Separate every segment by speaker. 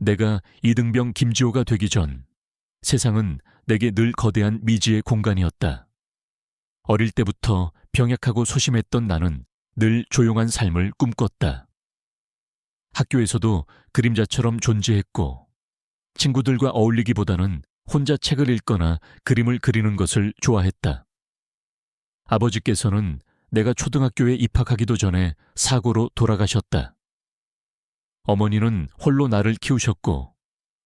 Speaker 1: 내가 이등병 김지호가 되기 전 세상은 내게 늘 거대한 미지의 공간이었다. 어릴 때부터 병약하고 소심했던 나는 늘 조용한 삶을 꿈꿨다. 학교에서도 그림자처럼 존재했고 친구들과 어울리기보다는 혼자 책을 읽거나 그림을 그리는 것을 좋아했다. 아버지께서는 내가 초등학교에 입학하기도 전에 사고로 돌아가셨다. 어머니는 홀로 나를 키우셨고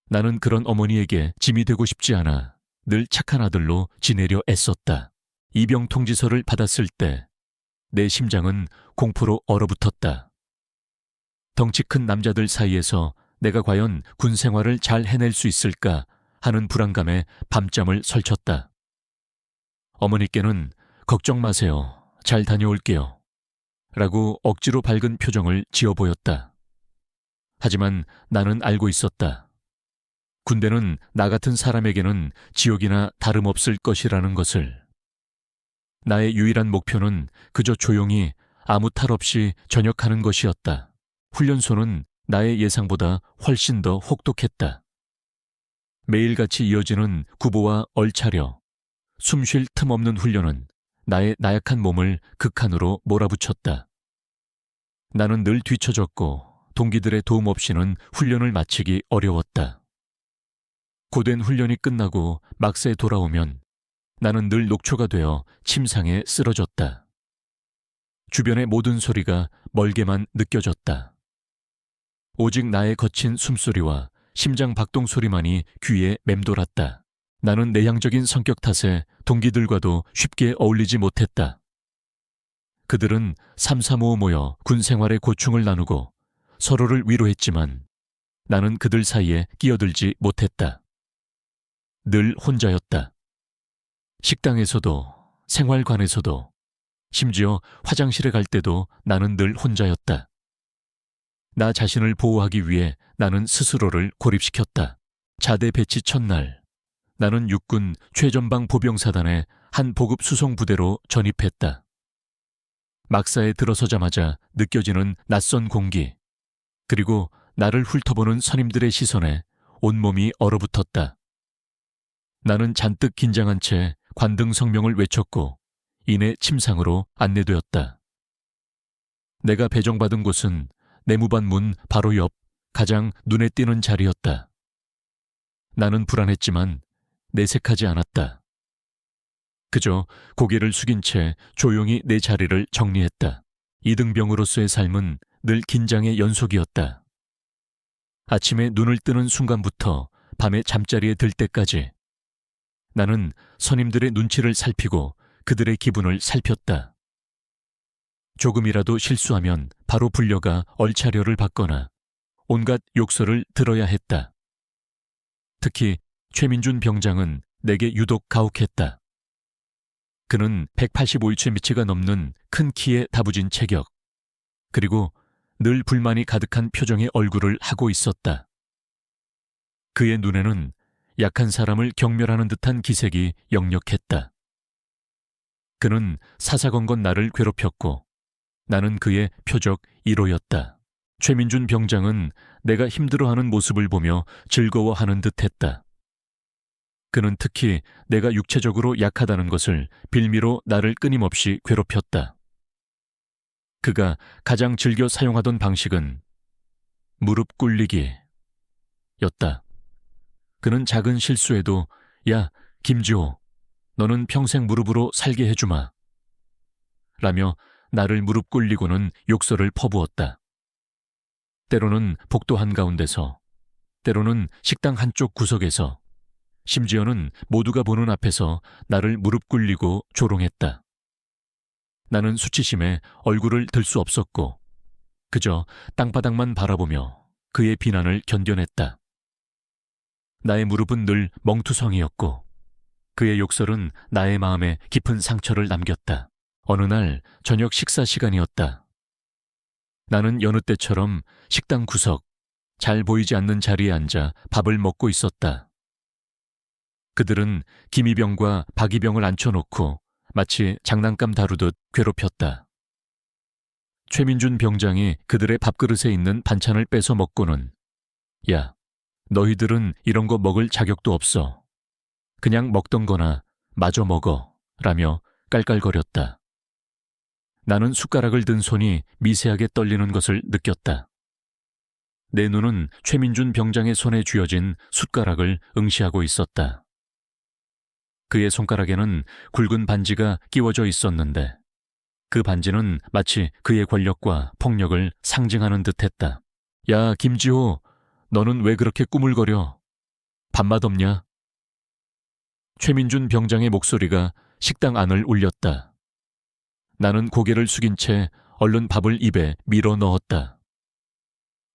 Speaker 1: 나는 그런 어머니에게 짐이 되고 싶지 않아 늘 착한 아들로 지내려 애썼다. 입영 통지서를 받았을 때 내 심장은 공포로 얼어붙었다. 덩치 큰 남자들 사이에서 내가 과연 군 생활을 잘 해낼 수 있을까 하는 불안감에 밤잠을 설쳤다. 어머니께는 걱정 마세요. 잘 다녀올게요. 라고 억지로 밝은 표정을 지어 보였다. 하지만 나는 알고 있었다. 군대는 나 같은 사람에게는 지옥이나 다름없을 것이라는 것을. 나의 유일한 목표는 그저 조용히 아무 탈 없이 전역하는 것이었다. 훈련소는 나의 예상보다 훨씬 더 혹독했다. 매일같이 이어지는 구보와 얼차려, 숨 쉴 틈 없는 훈련은 나의 나약한 몸을 극한으로 몰아붙였다. 나는 늘 뒤처졌고 동기들의 도움 없이는 훈련을 마치기 어려웠다. 고된 훈련이 끝나고 막세에 돌아오면 나는 늘 녹초가 되어 침상에 쓰러졌다. 주변의 모든 소리가 멀게만 느껴졌다. 오직 나의 거친 숨소리와 심장 박동 소리만이 귀에 맴돌았다. 나는 내향적인 성격 탓에 동기들과도 쉽게 어울리지 못했다. 그들은 삼삼오오 모여 군 생활의 고충을 나누고 서로를 위로했지만 나는 그들 사이에 끼어들지 못했다. 늘 혼자였다. 식당에서도 생활관에서도 심지어 화장실에 갈 때도 나는 늘 혼자였다. 나 자신을 보호하기 위해 나는 스스로를 고립시켰다. 자대 배치 첫날 나는 육군 최전방 보병사단의 한 보급 수송부대로 전입했다. 막사에 들어서자마자 느껴지는 낯선 공기, 그리고 나를 훑어보는 선임들의 시선에 온몸이 얼어붙었다. 나는 잔뜩 긴장한 채 관등 성명을 외쳤고 이내 침상으로 안내되었다. 내가 배정받은 곳은 내무반 문 바로 옆 가장 눈에 띄는 자리였다. 나는 불안했지만 내색하지 않았다. 그저 고개를 숙인 채 조용히 내 자리를 정리했다. 이등병으로서의 삶은 늘 긴장의 연속이었다. 아침에 눈을 뜨는 순간부터 밤에 잠자리에 들 때까지 나는 선임들의 눈치를 살피고 그들의 기분을 살폈다. 조금이라도 실수하면 바로 불려가 얼차려를 받거나 온갖 욕설을 들어야 했다. 특히 최민준 병장은 내게 유독 가혹했다. 그는 185cm가 넘는 큰 키에 다부진 체격, 그리고 늘 불만이 가득한 표정의 얼굴을 하고 있었다. 그의 눈에는 약한 사람을 경멸하는 듯한 기색이 역력했다. 그는 사사건건 나를 괴롭혔고 나는 그의 표적 1호였다. 최민준 병장은 내가 힘들어하는 모습을 보며 즐거워하는 듯했다. 그는 특히 내가 육체적으로 약하다는 것을 빌미로 나를 끊임없이 괴롭혔다. 그가 가장 즐겨 사용하던 방식은 무릎 꿇리기 였다. 그는 작은 실수에도 야, 김지호, 너는 평생 무릎으로 살게 해주마 라며 나를 무릎 꿇리고는 욕설을 퍼부었다. 때로는 복도 한가운데서, 때로는 식당 한쪽 구석에서, 심지어는 모두가 보는 앞에서 나를 무릎 꿇리고 조롱했다. 나는 수치심에 얼굴을 들 수 없었고 그저 땅바닥만 바라보며 그의 비난을 견뎌냈다. 나의 무릎은 늘 멍투성이었고 그의 욕설은 나의 마음에 깊은 상처를 남겼다. 어느 날 저녁 식사 시간이었다. 나는 여느 때처럼 식당 구석, 잘 보이지 않는 자리에 앉아 밥을 먹고 있었다. 그들은 김이병과 박이병을 앉혀놓고 마치 장난감 다루듯 괴롭혔다. 최민준 병장이 그들의 밥그릇에 있는 반찬을 뺏어 먹고는 야, 너희들은 이런 거 먹을 자격도 없어. 그냥 먹던 거나 마저 먹어. 라며 깔깔거렸다. 나는 숟가락을 든 손이 미세하게 떨리는 것을 느꼈다. 내 눈은 최민준 병장의 손에 쥐어진 숟가락을 응시하고 있었다. 그의 손가락에는 굵은 반지가 끼워져 있었는데 그 반지는 마치 그의 권력과 폭력을 상징하는 듯했다. 야, 김지호, 너는 왜 그렇게 꾸물거려? 밥맛 없냐? 최민준 병장의 목소리가 식당 안을 울렸다. 나는 고개를 숙인 채 얼른 밥을 입에 밀어 넣었다.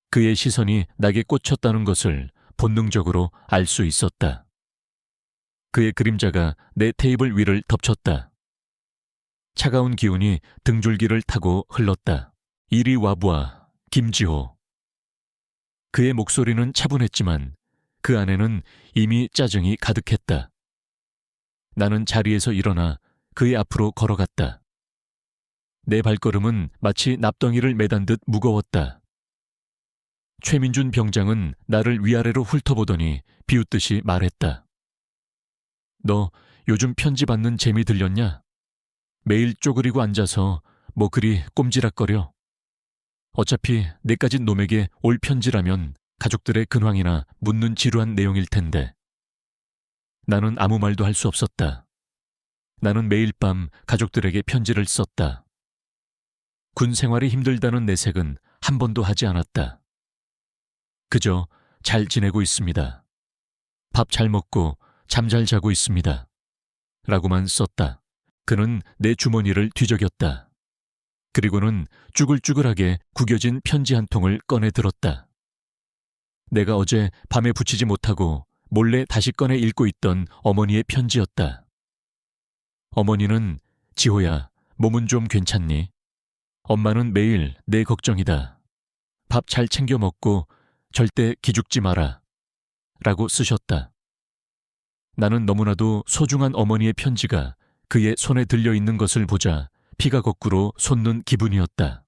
Speaker 1: 그의 시선이 나게 꽂혔다는 것을 본능적으로 알 수 있었다. 그의 그림자가 내 테이블 위를 덮쳤다. 차가운 기운이 등줄기를 타고 흘렀다. 이리 와보아, 김지호. 그의 목소리는 차분했지만 그 안에는 이미 짜증이 가득했다. 나는 자리에서 일어나 그의 앞으로 걸어갔다. 내 발걸음은 마치 납덩이를 매단 듯 무거웠다. 최민준 병장은 나를 위아래로 훑어보더니 비웃듯이 말했다. 너 요즘 편지 받는 재미 들렸냐? 매일 쪼그리고 앉아서 뭐 그리 꼼지락거려. 어차피 내까진 놈에게 올 편지라면 가족들의 근황이나 묻는 지루한 내용일 텐데. 나는 아무 말도 할 수 없었다. 나는 매일 밤 가족들에게 편지를 썼다. 군 생활이 힘들다는 내색은 한 번도 하지 않았다. 그저 잘 지내고 있습니다. 밥 잘 먹고 잠 잘 자고 있습니다. 라고만 썼다. 그는 내 주머니를 뒤적였다. 그리고는 쭈글쭈글하게 구겨진 편지 한 통을 꺼내 들었다. 내가 어제 밤에 붙이지 못하고 몰래 다시 꺼내 읽고 있던 어머니의 편지였다. 어머니는 지호야, 몸은 좀 괜찮니? 엄마는 매일 내 걱정이다. 밥 잘 챙겨 먹고 절대 기죽지 마라. 라고 쓰셨다. 나는 너무나도 소중한 어머니의 편지가 그의 손에 들려있는 것을 보자 피가 거꾸로 솟는 기분이었다.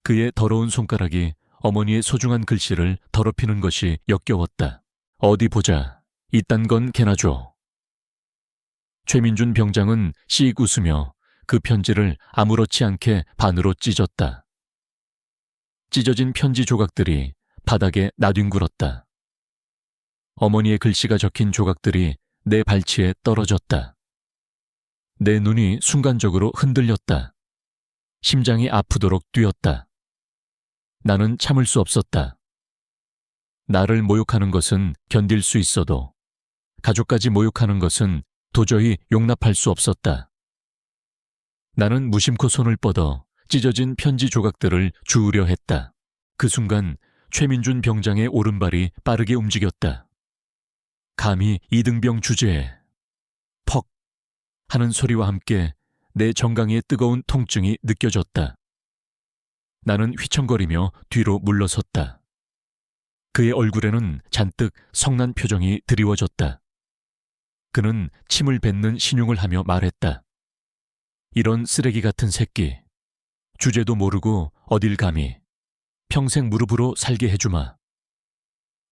Speaker 1: 그의 더러운 손가락이 어머니의 소중한 글씨를 더럽히는 것이 역겨웠다. 어디 보자. 이딴 건 개나 줘. 최민준 병장은 씩 웃으며 그 편지를 아무렇지 않게 반으로 찢었다. 찢어진 편지 조각들이 바닥에 나뒹굴었다. 어머니의 글씨가 적힌 조각들이 내 발치에 떨어졌다. 내 눈이 순간적으로 흔들렸다. 심장이 아프도록 뛰었다. 나는 참을 수 없었다. 나를 모욕하는 것은 견딜 수 있어도 가족까지 모욕하는 것은 도저히 용납할 수 없었다. 나는 무심코 손을 뻗어 찢어진 편지 조각들을 주우려 했다. 그 순간 최민준 병장의 오른발이 빠르게 움직였다. 감히 이등병 주제에 퍽 하는 소리와 함께 내 정강이의 뜨거운 통증이 느껴졌다. 나는 휘청거리며 뒤로 물러섰다. 그의 얼굴에는 잔뜩 성난 표정이 드리워졌다. 그는 침을 뱉는 신용을 하며 말했다. 이런 쓰레기 같은 새끼. 주제도 모르고 어딜 감히. 평생 무릎으로 살게 해주마.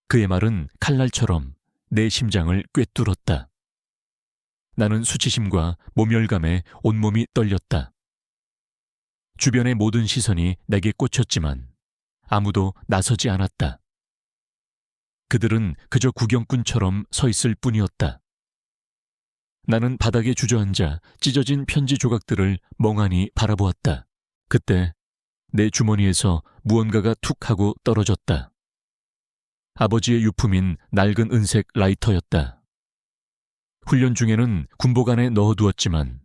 Speaker 1: 그의 말은 칼날처럼 내 심장을 꿰뚫었다. 나는 수치심과 모멸감에 온몸이 떨렸다. 주변의 모든 시선이 내게 꽂혔지만 아무도 나서지 않았다. 그들은 그저 구경꾼처럼 서 있을 뿐이었다. 나는 바닥에 주저앉아 찢어진 편지 조각들을 멍하니 바라보았다. 그때 내 주머니에서 무언가가 툭 하고 떨어졌다. 아버지의 유품인 낡은 은색 라이터였다. 훈련 중에는 군복 안에 넣어두었지만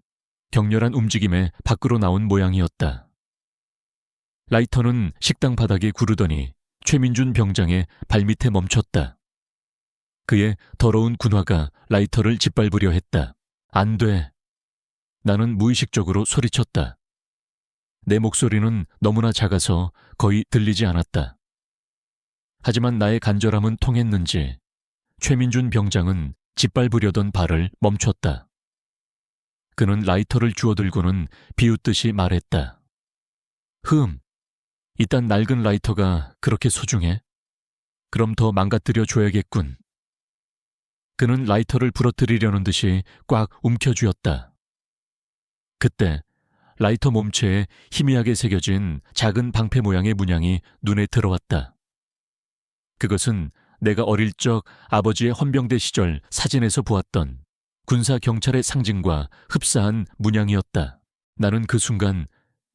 Speaker 1: 격렬한 움직임에 밖으로 나온 모양이었다. 라이터는 식당 바닥에 구르더니 최민준 병장의 발밑에 멈췄다. 그의 더러운 군화가 라이터를 짓밟으려 했다. 안 돼. 나는 무의식적으로 소리쳤다. 내 목소리는 너무나 작아서 거의 들리지 않았다. 하지만 나의 간절함은 통했는지 최민준 병장은 짓밟으려던 발을 멈췄다. 그는 라이터를 주워들고는 비웃듯이 말했다. 이딴 낡은 라이터가 그렇게 소중해? 그럼 더 망가뜨려 줘야겠군. 그는 라이터를 부러뜨리려는 듯이 꽉 움켜쥐었다. 그때 라이터 몸체에 희미하게 새겨진 작은 방패 모양의 문양이 눈에 들어왔다. 그것은 내가 어릴 적 아버지의 헌병대 시절 사진에서 보았던 군사 경찰의 상징과 흡사한 문양이었다. 나는 그 순간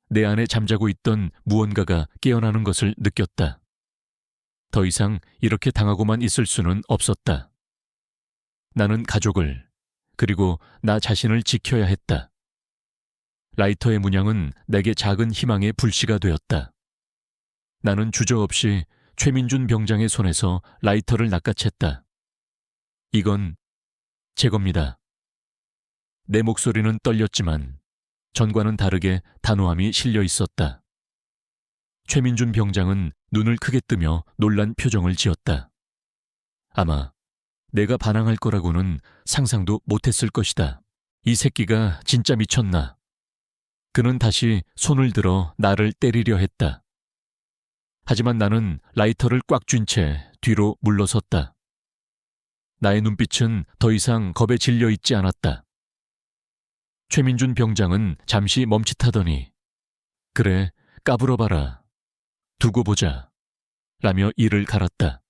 Speaker 1: 내 안에 잠자고 있던 무언가가 깨어나는 것을 느꼈다. 더 이상 이렇게 당하고만 있을 수는 없었다. 나는 가족을, 그리고 나 자신을 지켜야 했다. 라이터의 문양은 내게 작은 희망의 불씨가 되었다. 나는 주저없이 최민준 병장의 손에서 라이터를 낚아챘다. 이건 제 겁니다. 내 목소리는 떨렸지만 전과는 다르게 단호함이 실려 있었다. 최민준 병장은 눈을 크게 뜨며 놀란 표정을 지었다. 아마 내가 반항할 거라고는 상상도 못했을 것이다. 이 새끼가 진짜 미쳤나. 그는 다시 손을 들어 나를 때리려 했다. 하지만 나는 라이터를 꽉 쥔 채 뒤로 물러섰다. 나의 눈빛은 더 이상 겁에 질려 있지 않았다. 최민준 병장은 잠시 멈칫하더니 그래, 까불어봐라. 두고 보자. 라며 이를 갈았다.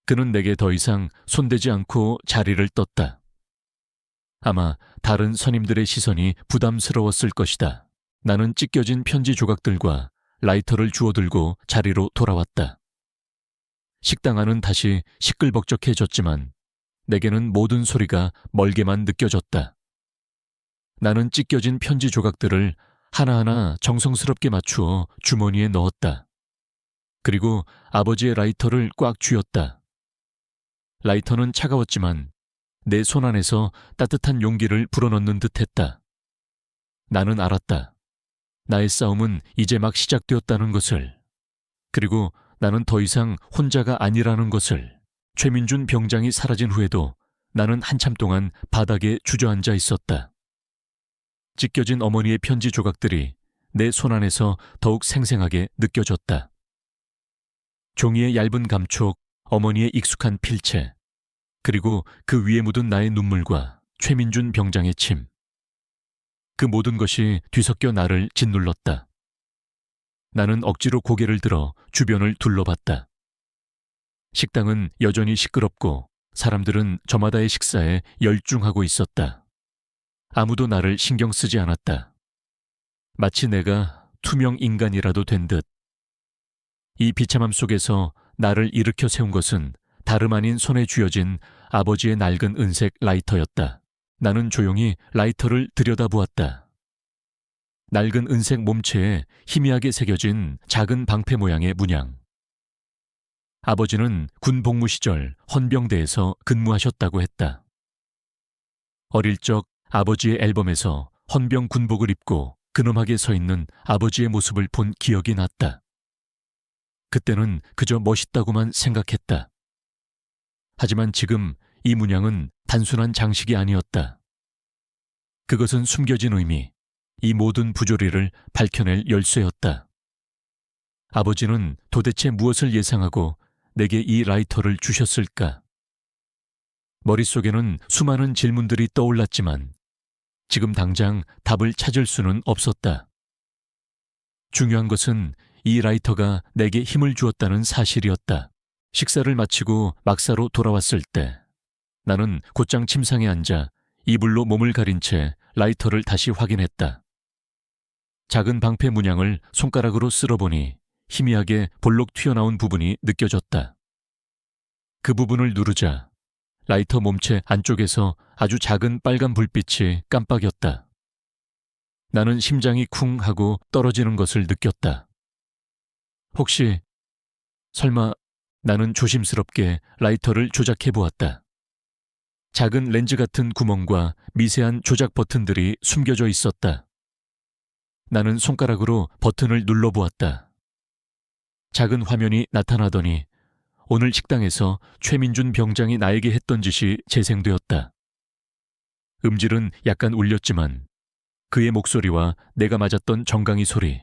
Speaker 1: 그는 내게 더 이상 손대지 않고 자리를 떴다. 아마 다른 선임들의 시선이 부담스러웠을 것이다. 나는 찢겨진 편지 조각들과 라이터를 주워들고 자리로 돌아왔다. 식당 안은 다시 시끌벅적해졌지만 내게는 모든 소리가 멀게만 느껴졌다. 나는 찢겨진 편지 조각들을 하나하나 정성스럽게 맞추어 주머니에 넣었다. 그리고 아버지의 라이터를 꽉 쥐었다. 라이터는 차가웠지만 내 손 안에서 따뜻한 용기를 불어넣는 듯했다. 나는 알았다. 나의 싸움은 이제 막 시작되었다는 것을. 그리고 나는 더 이상 혼자가 아니라는 것을. 최민준 병장이 사라진 후에도 나는 한참 동안 바닥에 주저앉아 있었다. 찢겨진 어머니의 편지 조각들이 내 손 안에서 더욱 생생하게 느껴졌다. 종이의 얇은 감촉, 어머니의 익숙한 필체, 그리고 그 위에 묻은 나의 눈물과 최민준 병장의 침. 그 모든 것이 뒤섞여 나를 짓눌렀다. 나는 억지로 고개를 들어 주변을 둘러봤다. 식당은 여전히 시끄럽고 사람들은 저마다의 식사에 열중하고 있었다. 아무도 나를 신경 쓰지 않았다. 마치 내가 투명 인간이라도 된 듯. 이 비참함 속에서 나를 일으켜 세운 것은 다름 아닌 손에 쥐어진 아버지의 낡은 은색 라이터였다. 나는 조용히 라이터를 들여다보았다. 낡은 은색 몸체에 희미하게 새겨진 작은 방패 모양의 문양. 아버지는 군 복무 시절 헌병대에서 근무하셨다고 했다. 어릴 적 아버지의 앨범에서 헌병 군복을 입고 근엄하게 서 있는 아버지의 모습을 본 기억이 났다. 그때는 그저 멋있다고만 생각했다. 하지만 지금 이 문양은 단순한 장식이 아니었다. 그것은 숨겨진 의미, 이 모든 부조리를 밝혀낼 열쇠였다. 아버지는 도대체 무엇을 예상하고 내게 이 라이터를 주셨을까? 머릿속에는 수많은 질문들이 떠올랐지만 지금 당장 답을 찾을 수는 없었다. 중요한 것은 이 라이터가 내게 힘을 주었다는 사실이었다. 식사를 마치고 막사로 돌아왔을 때 나는 곧장 침상에 앉아 이불로 몸을 가린 채 라이터를 다시 확인했다. 작은 방패 문양을 손가락으로 쓸어보니 희미하게 볼록 튀어나온 부분이 느껴졌다. 그 부분을 누르자 라이터 몸체 안쪽에서 아주 작은 빨간 불빛이 깜빡였다. 나는 심장이 쿵 하고 떨어지는 것을 느꼈다. 혹시, 설마 나는 조심스럽게 라이터를 조작해 보았다. 작은 렌즈 같은 구멍과 미세한 조작 버튼들이 숨겨져 있었다. 나는 손가락으로 버튼을 눌러보았다. 작은 화면이 나타나더니 오늘 식당에서 최민준 병장이 나에게 했던 짓이 재생되었다. 음질은 약간 울렸지만 그의 목소리와 내가 맞았던 정강이 소리,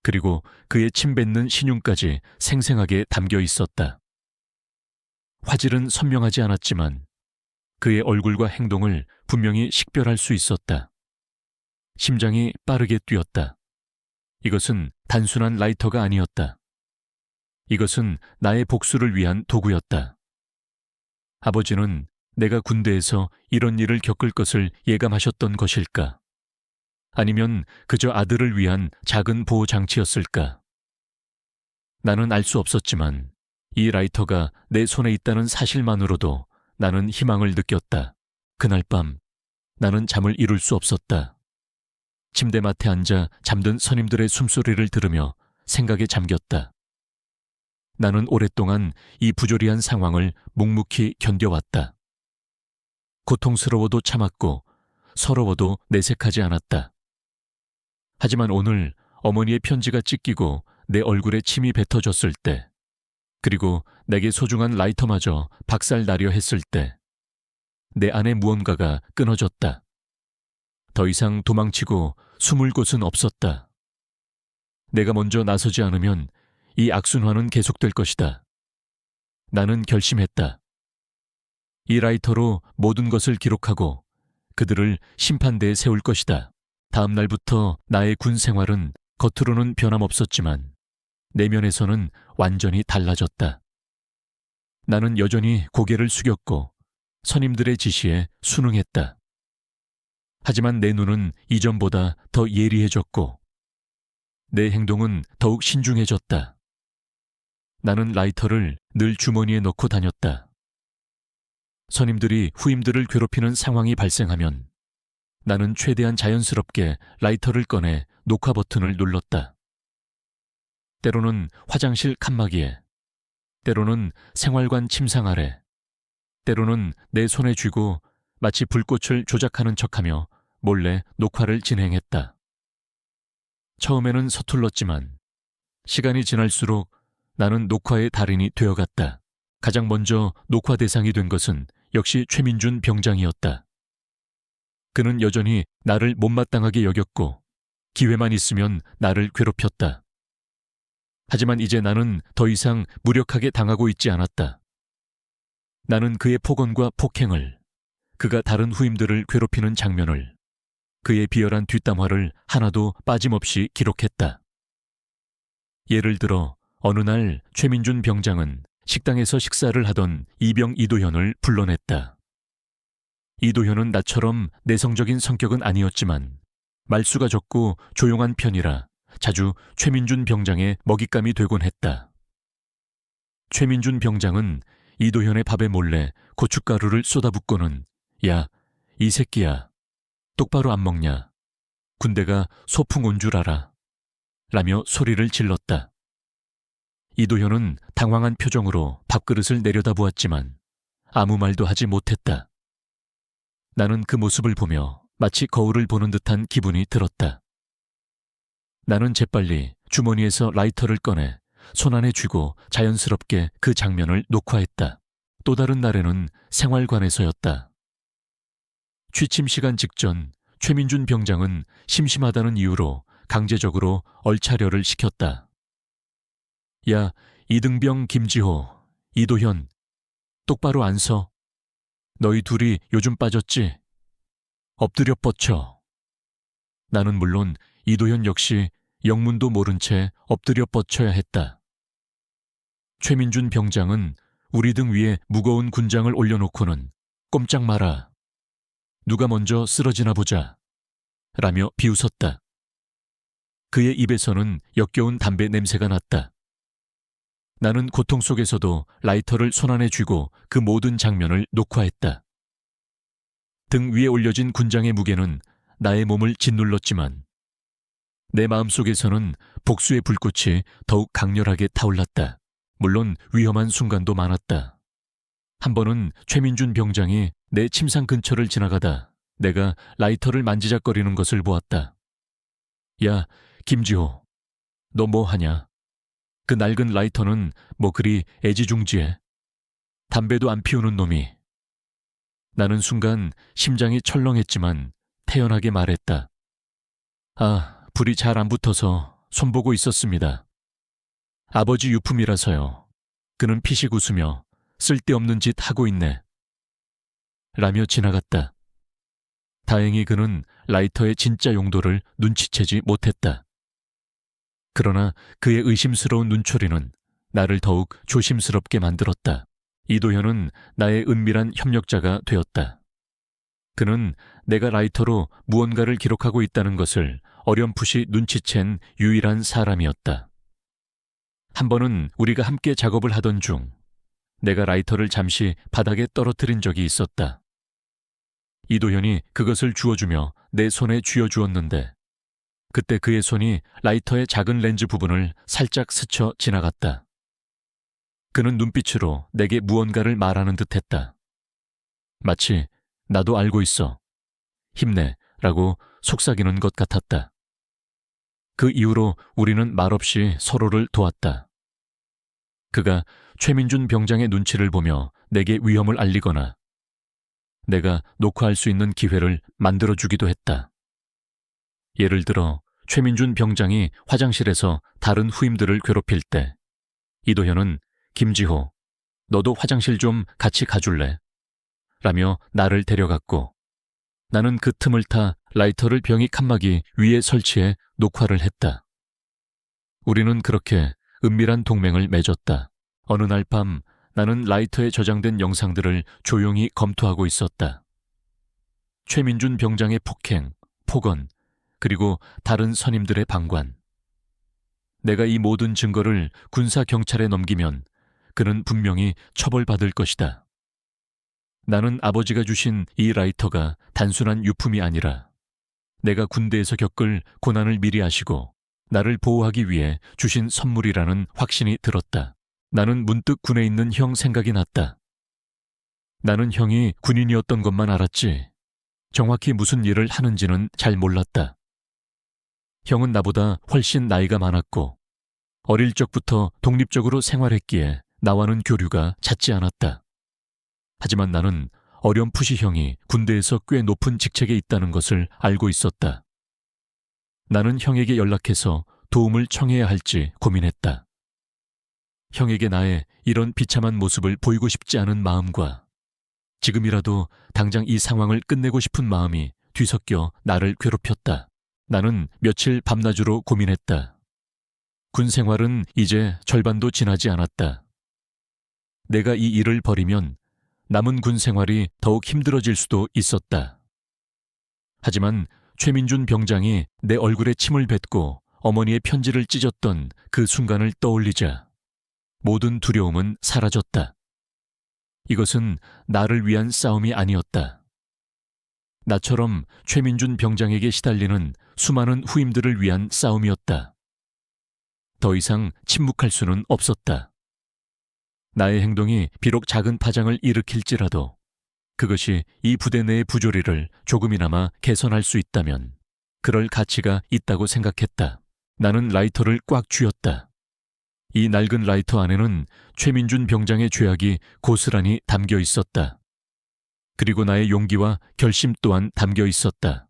Speaker 1: 그리고 그의 침 뱉는 신용까지 생생하게 담겨 있었다. 화질은 선명하지 않았지만 그의 얼굴과 행동을 분명히 식별할 수 있었다. 심장이 빠르게 뛰었다. 이것은 단순한 라이터가 아니었다. 이것은 나의 복수를 위한 도구였다. 아버지는 내가 군대에서 이런 일을 겪을 것을 예감하셨던 것일까? 아니면 그저 아들을 위한 작은 보호장치였을까? 나는 알 수 없었지만 이 라이터가 내 손에 있다는 사실만으로도 나는 희망을 느꼈다. 그날 밤 나는 잠을 이룰 수 없었다. 침대맡에 앉아 잠든 선임들의 숨소리를 들으며 생각에 잠겼다. 나는 오랫동안 이 부조리한 상황을 묵묵히 견뎌왔다. 고통스러워도 참았고 서러워도 내색하지 않았다. 하지만 오늘 어머니의 편지가 찢기고 내 얼굴에 침이 뱉어졌을 때, 그리고 내게 소중한 라이터마저 박살나려 했을 때, 내 안에 무언가가 끊어졌다. 더 이상 도망치고 숨을 곳은 없었다. 내가 먼저 나서지 않으면 이 악순환은 계속될 것이다. 나는 결심했다. 이 라이터로 모든 것을 기록하고 그들을 심판대에 세울 것이다. 다음 날부터 나의 군 생활은 겉으로는 변함없었지만 내면에서는 완전히 달라졌다. 나는 여전히 고개를 숙였고 선임들의 지시에 순응했다. 하지만 내 눈은 이전보다 더 예리해졌고 내 행동은 더욱 신중해졌다. 나는 라이터를 늘 주머니에 넣고 다녔다. 선임들이 후임들을 괴롭히는 상황이 발생하면 나는 최대한 자연스럽게 라이터를 꺼내 녹화 버튼을 눌렀다. 때로는 화장실 칸막이에, 때로는 생활관 침상 아래, 때로는 내 손에 쥐고 마치 불꽃을 조작하는 척하며 몰래 녹화를 진행했다. 처음에는 서툴렀지만 시간이 지날수록 나는 녹화의 달인이 되어갔다. 가장 먼저 녹화 대상이 된 것은 역시 최민준 병장이었다. 그는 여전히 나를 못마땅하게 여겼고 기회만 있으면 나를 괴롭혔다. 하지만 이제 나는 더 이상 무력하게 당하고 있지 않았다. 나는 그의 폭언과 폭행을, 그가 다른 후임들을 괴롭히는 장면을, 그의 비열한 뒷담화를 하나도 빠짐없이 기록했다. 예를 들어 어느 날 최민준 병장은 식당에서 식사를 하던 이병 이도현을 불러냈다. 이도현은 나처럼 내성적인 성격은 아니었지만 말수가 적고 조용한 편이라 자주 최민준 병장의 먹잇감이 되곤 했다. 최민준 병장은 이도현의 밥에 몰래 고춧가루를 쏟아붓고는 야, 이 새끼야, 똑바로 안 먹냐? 군대가 소풍 온 줄 알아? 라며 소리를 질렀다. 이도현은 당황한 표정으로 밥그릇을 내려다보았지만 아무 말도 하지 못했다. 나는 그 모습을 보며 마치 거울을 보는 듯한 기분이 들었다. 나는 재빨리 주머니에서 라이터를 꺼내 손안에 쥐고 자연스럽게 그 장면을 녹화했다. 또 다른 날에는 생활관에서였다. 취침 시간 직전 최민준 병장은 심심하다는 이유로 강제적으로 얼차려를 시켰다. 야, 이등병 김지호, 이도현, 똑바로 안 서. 너희 둘이 요즘 빠졌지? 엎드려 뻗쳐. 나는 물론 이도현 역시 영문도 모른 채 엎드려 뻗쳐야 했다. 최민준 병장은 우리 등 위에 무거운 군장을 올려놓고는 꼼짝 마라. 누가 먼저 쓰러지나 보자. 라며 비웃었다. 그의 입에서는 역겨운 담배 냄새가 났다. 나는 고통 속에서도 라이터를 손안에 쥐고 그 모든 장면을 녹화했다. 등 위에 올려진 군장의 무게는 나의 몸을 짓눌렀지만 내 마음속에서는 복수의 불꽃이 더욱 강렬하게 타올랐다. 물론 위험한 순간도 많았다. 한 번은 최민준 병장이 내 침상 근처를 지나가다 내가 라이터를 만지작거리는 것을 보았다. 야, 김지호, 너 뭐 하냐? 그 낡은 라이터는 뭐 그리 애지중지해. 담배도 안 피우는 놈이. 나는 순간 심장이 철렁했지만 태연하게 말했다. 아, 불이 잘 안 붙어서 손보고 있었습니다. 아버지 유품이라서요. 그는 피식 웃으며 쓸데없는 짓 하고 있네. 라며 지나갔다. 다행히 그는 라이터의 진짜 용도를 눈치채지 못했다. 그러나 그의 의심스러운 눈초리는 나를 더욱 조심스럽게 만들었다. 이도현은 나의 은밀한 협력자가 되었다. 그는 내가 라이터로 무언가를 기록하고 있다는 것을 어렴풋이 눈치챈 유일한 사람이었다. 한 번은 우리가 함께 작업을 하던 중 내가 라이터를 잠시 바닥에 떨어뜨린 적이 있었다. 이도현이 그것을 주워주며 내 손에 쥐어주었는데 그때 그의 손이 라이터의 작은 렌즈 부분을 살짝 스쳐 지나갔다. 그는 눈빛으로 내게 무언가를 말하는 듯했다. 마치 나도 알고 있어. 힘내 라고 속삭이는 것 같았다. 그 이후로 우리는 말없이 서로를 도왔다. 그가 최민준 병장의 눈치를 보며 내게 위험을 알리거나 내가 녹화할 수 있는 기회를 만들어주기도 했다. 예를 들어 최민준 병장이 화장실에서 다른 후임들을 괴롭힐 때 이도현은 김지호, 너도 화장실 좀 같이 가줄래? 라며 나를 데려갔고 나는 그 틈을 타 라이터를 병이 칸막이 위에 설치해 녹화를 했다. 우리는 그렇게 은밀한 동맹을 맺었다. 어느 날 밤 나는 라이터에 저장된 영상들을 조용히 검토하고 있었다. 최민준 병장의 폭행, 폭언, 그리고 다른 선임들의 방관. 내가 이 모든 증거를 군사경찰에 넘기면 그는 분명히 처벌받을 것이다. 나는 아버지가 주신 이 라이터가 단순한 유품이 아니라 내가 군대에서 겪을 고난을 미리 아시고 나를 보호하기 위해 주신 선물이라는 확신이 들었다. 나는 문득 군에 있는 형 생각이 났다. 나는 형이 군인이었던 것만 알았지 정확히 무슨 일을 하는지는 잘 몰랐다. 형은 나보다 훨씬 나이가 많았고 어릴 적부터 독립적으로 생활했기에 나와는 교류가 잦지 않았다. 하지만 나는 어렴풋이 형이 군대에서 꽤 높은 직책에 있다는 것을 알고 있었다. 나는 형에게 연락해서 도움을 청해야 할지 고민했다. 형에게 나의 이런 비참한 모습을 보이고 싶지 않은 마음과 지금이라도 당장 이 상황을 끝내고 싶은 마음이 뒤섞여 나를 괴롭혔다. 나는 며칠 밤낮으로 고민했다. 군 생활은 이제 절반도 지나지 않았다. 내가 이 일을 벌이면 남은 군 생활이 더욱 힘들어질 수도 있었다. 하지만 최민준 병장이 내 얼굴에 침을 뱉고 어머니의 편지를 찢었던 그 순간을 떠올리자 모든 두려움은 사라졌다. 이것은 나를 위한 싸움이 아니었다. 나처럼 최민준 병장에게 시달리는 수많은 후임들을 위한 싸움이었다. 더 이상 침묵할 수는 없었다. 나의 행동이 비록 작은 파장을 일으킬지라도 그것이 이 부대 내의 부조리를 조금이나마 개선할 수 있다면 그럴 가치가 있다고 생각했다. 나는 라이터를 꽉 쥐었다. 이 낡은 라이터 안에는 최민준 병장의 죄악이 고스란히 담겨 있었다. 그리고 나의 용기와 결심 또한 담겨 있었다.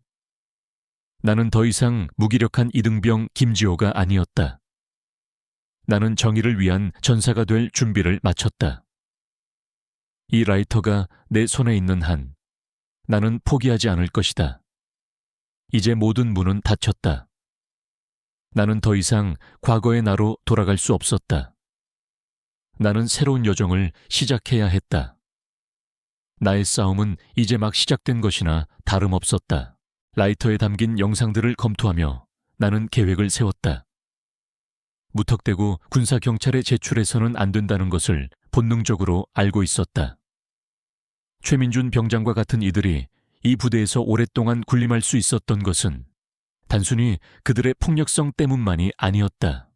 Speaker 1: 나는 더 이상 무기력한 이등병 김지호가 아니었다. 나는 정의를 위한 전사가 될 준비를 마쳤다. 이 라이터가 내 손에 있는 한 나는 포기하지 않을 것이다. 이제 모든 문은 닫혔다. 나는 더 이상 과거의 나로 돌아갈 수 없었다. 나는 새로운 여정을 시작해야 했다. 나의 싸움은 이제 막 시작된 것이나 다름없었다. 라이터에 담긴 영상들을 검토하며 나는 계획을 세웠다. 무턱대고 군사경찰에 제출해서는 안 된다는 것을 본능적으로 알고 있었다. 최민준 병장과 같은 이들이 이 부대에서 오랫동안 군림할 수 있었던 것은 단순히 그들의 폭력성 때문만이 아니었다.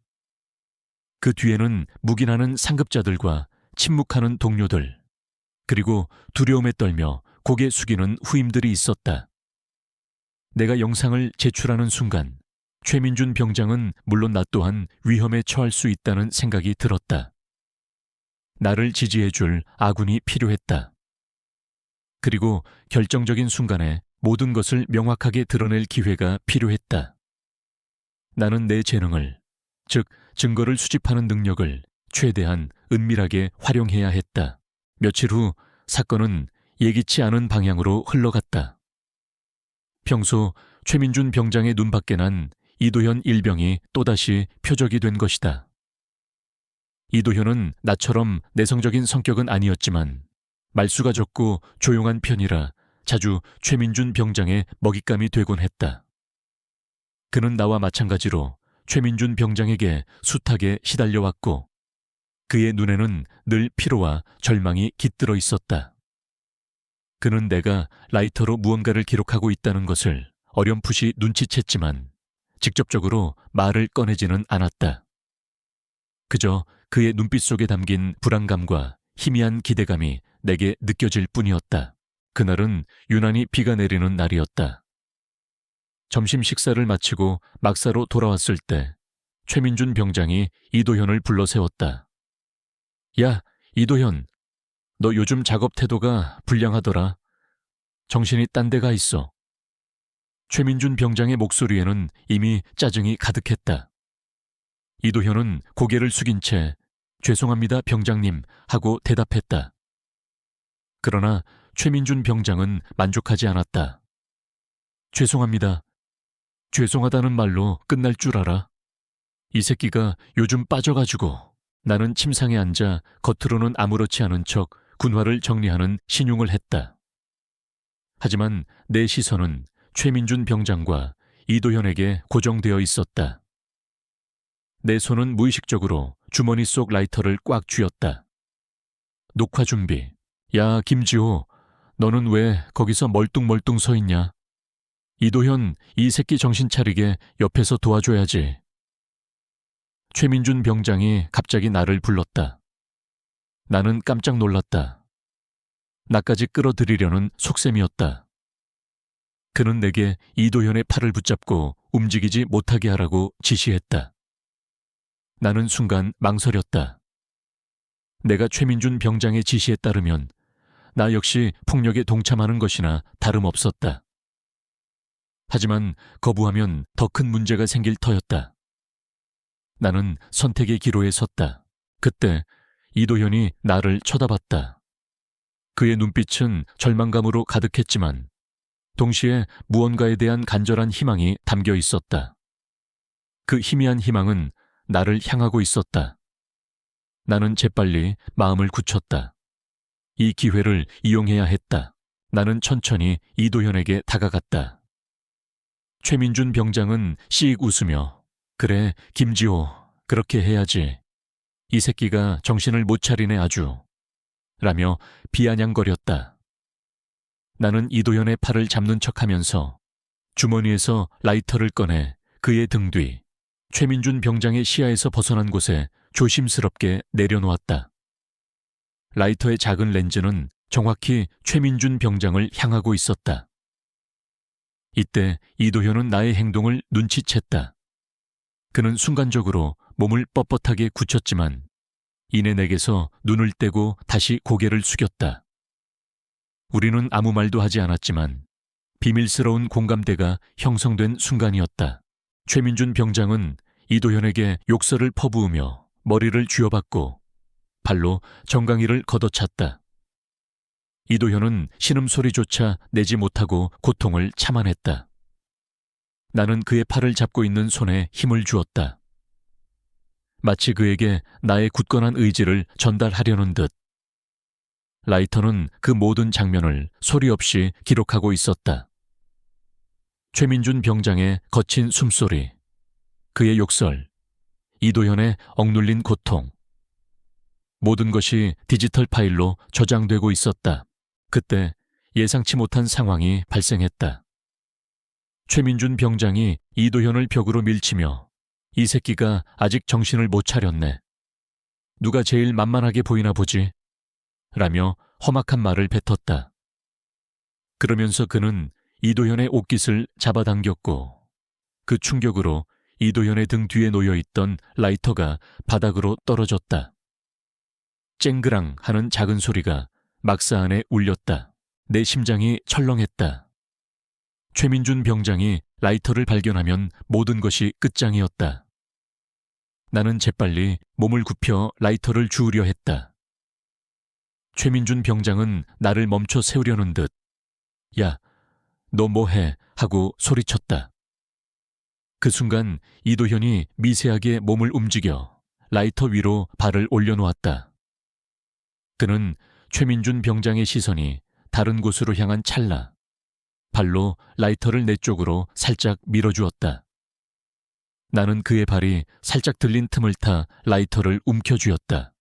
Speaker 1: 그 뒤에는 묵인하는 상급자들과 침묵하는 동료들, 그리고 두려움에 떨며 고개 숙이는 후임들이 있었다. 내가 영상을 제출하는 순간 최민준 병장은 물론 나 또한 위험에 처할 수 있다는 생각이 들었다. 나를 지지해줄 아군이 필요했다. 그리고 결정적인 순간에 모든 것을 명확하게 드러낼 기회가 필요했다. 나는 내 재능을, 즉 증거를 수집하는 능력을 최대한 은밀하게 활용해야 했다. 며칠 후 사건은 예기치 않은 방향으로 흘러갔다. 평소 최민준 병장의 눈밖에 난 이도현 일병이 또다시 표적이 된 것이다. 이도현은 나처럼 내성적인 성격은 아니었지만 말수가 적고 조용한 편이라 자주 최민준 병장의 먹잇감이 되곤 했다. 그는 나와 마찬가지로 최민준 병장에게 숱하게 시달려왔고 그의 눈에는 늘 피로와 절망이 깃들어 있었다. 그는 내가 라이터로 무언가를 기록하고 있다는 것을 어렴풋이 눈치챘지만 직접적으로 말을 꺼내지는 않았다. 그저 그의 눈빛 속에 담긴 불안감과 희미한 기대감이 내게 느껴질 뿐이었다. 그날은 유난히 비가 내리는 날이었다. 점심 식사를 마치고 막사로 돌아왔을 때 최민준 병장이 이도현을 불러 세웠다. 야, 이도현, 너 요즘 작업 태도가 불량하더라. 정신이 딴 데 가 있어. 최민준 병장의 목소리에는 이미 짜증이 가득했다. 이도현은 고개를 숙인 채 죄송합니다, 병장님 하고 대답했다. 그러나 최민준 병장은 만족하지 않았다. 죄송합니다. 죄송하다는 말로 끝날 줄 알아? 이 새끼가 요즘 빠져가지고. 나는 침상에 앉아 겉으로는 아무렇지 않은 척 군화를 정리하는 신용을 했다. 하지만 내 시선은 최민준 병장과 이도현에게 고정되어 있었다. 내 손은 무의식적으로 주머니 속 라이터를 꽉 쥐었다. 녹화 준비. 야, 김지호, 너는 왜 거기서 멀뚱멀뚱 서 있냐? 이도현, 이 새끼 정신 차리게 옆에서 도와줘야지. 최민준 병장이 갑자기 나를 불렀다. 나는 깜짝 놀랐다. 나까지 끌어들이려는 속셈이었다. 그는 내게 이도현의 팔을 붙잡고 움직이지 못하게 하라고 지시했다. 나는 순간 망설였다. 내가 최민준 병장의 지시에 따르면 나 역시 폭력에 동참하는 것이나 다름없었다. 하지만 거부하면 더 큰 문제가 생길 터였다. 나는 선택의 기로에 섰다. 그때 이도현이 나를 쳐다봤다. 그의 눈빛은 절망감으로 가득했지만 동시에 무언가에 대한 간절한 희망이 담겨 있었다. 그 희미한 희망은 나를 향하고 있었다. 나는 재빨리 마음을 굳혔다. 이 기회를 이용해야 했다. 나는 천천히 이도현에게 다가갔다. 최민준 병장은 씩 웃으며 그래, 김지호, 그렇게 해야지. 이 새끼가 정신을 못 차리네 아주. 라며 비아냥거렸다. 나는 이도현의 팔을 잡는 척하면서 주머니에서 라이터를 꺼내 그의 등 뒤, 최민준 병장의 시야에서 벗어난 곳에 조심스럽게 내려놓았다. 라이터의 작은 렌즈는 정확히 최민준 병장을 향하고 있었다. 이때 이도현은 나의 행동을 눈치챘다. 그는 순간적으로 몸을 뻣뻣하게 굳혔지만 이내 내게서 눈을 떼고 다시 고개를 숙였다. 우리는 아무 말도 하지 않았지만 비밀스러운 공감대가 형성된 순간이었다. 최민준 병장은 이도현에게 욕설을 퍼부으며 머리를 쥐어박고 발로 정강이를 걷어찼다. 이도현은 신음소리조차 내지 못하고 고통을 참아냈다. 나는 그의 팔을 잡고 있는 손에 힘을 주었다. 마치 그에게 나의 굳건한 의지를 전달하려는 듯. 라이터는 그 모든 장면을 소리 없이 기록하고 있었다. 최민준 병장의 거친 숨소리, 그의 욕설, 이도현의 억눌린 고통. 모든 것이 디지털 파일로 저장되고 있었다. 그때 예상치 못한 상황이 발생했다. 최민준 병장이 이도현을 벽으로 밀치며 이 새끼가 아직 정신을 못 차렸네. 누가 제일 만만하게 보이나 보지? 라며 험악한 말을 뱉었다. 그러면서 그는 이도현의 옷깃을 잡아당겼고 그 충격으로 이도현의 등 뒤에 놓여있던 라이터가 바닥으로 떨어졌다. 쨍그랑 하는 작은 소리가 막사 안에 울렸다. 내 심장이 철렁했다. 최민준 병장이 라이터를 발견하면 모든 것이 끝장이었다. 나는 재빨리 몸을 굽혀 라이터를 주우려 했다. 최민준 병장은 나를 멈춰 세우려는 듯 야, 너 뭐해? 하고 소리쳤다. 그 순간 이도현이 미세하게 몸을 움직여 라이터 위로 발을 올려놓았다. 그는 최민준 병장의 시선이 다른 곳으로 향한 찰나 발로 라이터를 내 쪽으로 살짝 밀어주었다. 나는 그의 발이 살짝 들린 틈을 타 라이터를 움켜쥐었다.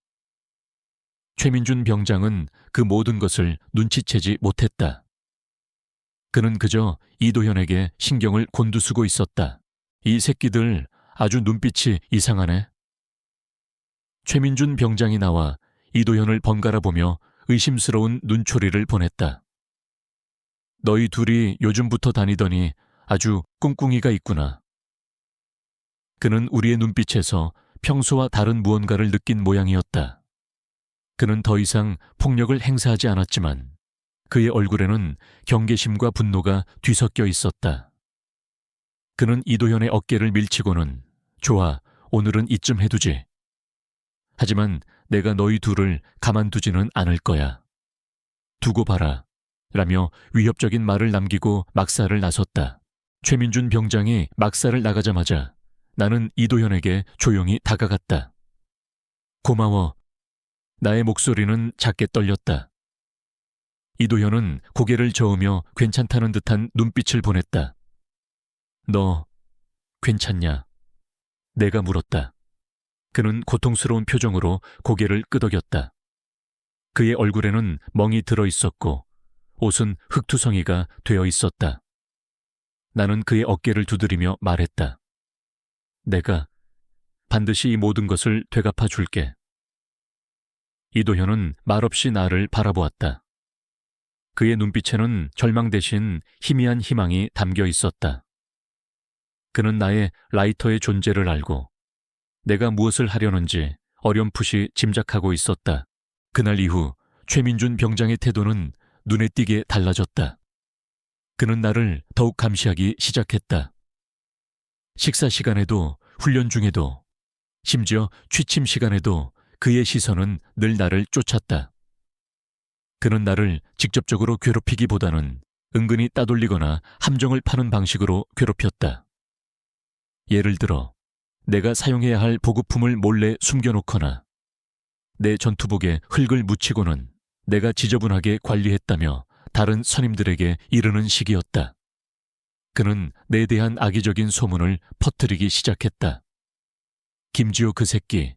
Speaker 1: 최민준 병장은 그 모든 것을 눈치채지 못했다. 그는 그저 이도현에게 신경을 곤두쓰고 있었다. 이 새끼들 아주 눈빛이 이상하네. 최민준 병장이 나와 이도현을 번갈아 보며 의심스러운 눈초리를 보냈다. 너희 둘이 요즘부터 다니더니 아주 꿍꿍이가 있구나. 그는 우리의 눈빛에서 평소와 다른 무언가를 느낀 모양이었다. 그는 더 이상 폭력을 행사하지 않았지만 그의 얼굴에는 경계심과 분노가 뒤섞여 있었다. 그는 이도현의 어깨를 밀치고는 좋아, 오늘은 이쯤 해두지. 하지만 내가 너희 둘을 가만두지는 않을 거야. 두고 봐라. 라며 위협적인 말을 남기고 막사를 나섰다. 최민준 병장이 막사를 나가자마자 나는 이도현에게 조용히 다가갔다. 고마워. 나의 목소리는 작게 떨렸다. 이도현은 고개를 저으며 괜찮다는 듯한 눈빛을 보냈다. 너 괜찮냐? 내가 물었다. 그는 고통스러운 표정으로 고개를 끄덕였다. 그의 얼굴에는 멍이 들어 있었고 옷은 흙투성이가 되어 있었다. 나는 그의 어깨를 두드리며 말했다. 내가 반드시 이 모든 것을 되갚아 줄게. 이도현은 말없이 나를 바라보았다. 그의 눈빛에는 절망 대신 희미한 희망이 담겨 있었다. 그는 나의 라이터의 존재를 알고 내가 무엇을 하려는지 어렴풋이 짐작하고 있었다. 그날 이후 최민준 병장의 태도는 눈에 띄게 달라졌다. 그는 나를 더욱 감시하기 시작했다. 식사 시간에도 훈련 중에도 심지어 취침 시간에도 그의 시선은 늘 나를 쫓았다. 그는 나를 직접적으로 괴롭히기보다는 은근히 따돌리거나 함정을 파는 방식으로 괴롭혔다. 예를 들어 내가 사용해야 할 보급품을 몰래 숨겨놓거나 내 전투복에 흙을 묻히고는 내가 지저분하게 관리했다며 다른 선임들에게 이르는 식이었다. 그는 내 대한 악의적인 소문을 퍼뜨리기 시작했다. 김지호 그 새끼,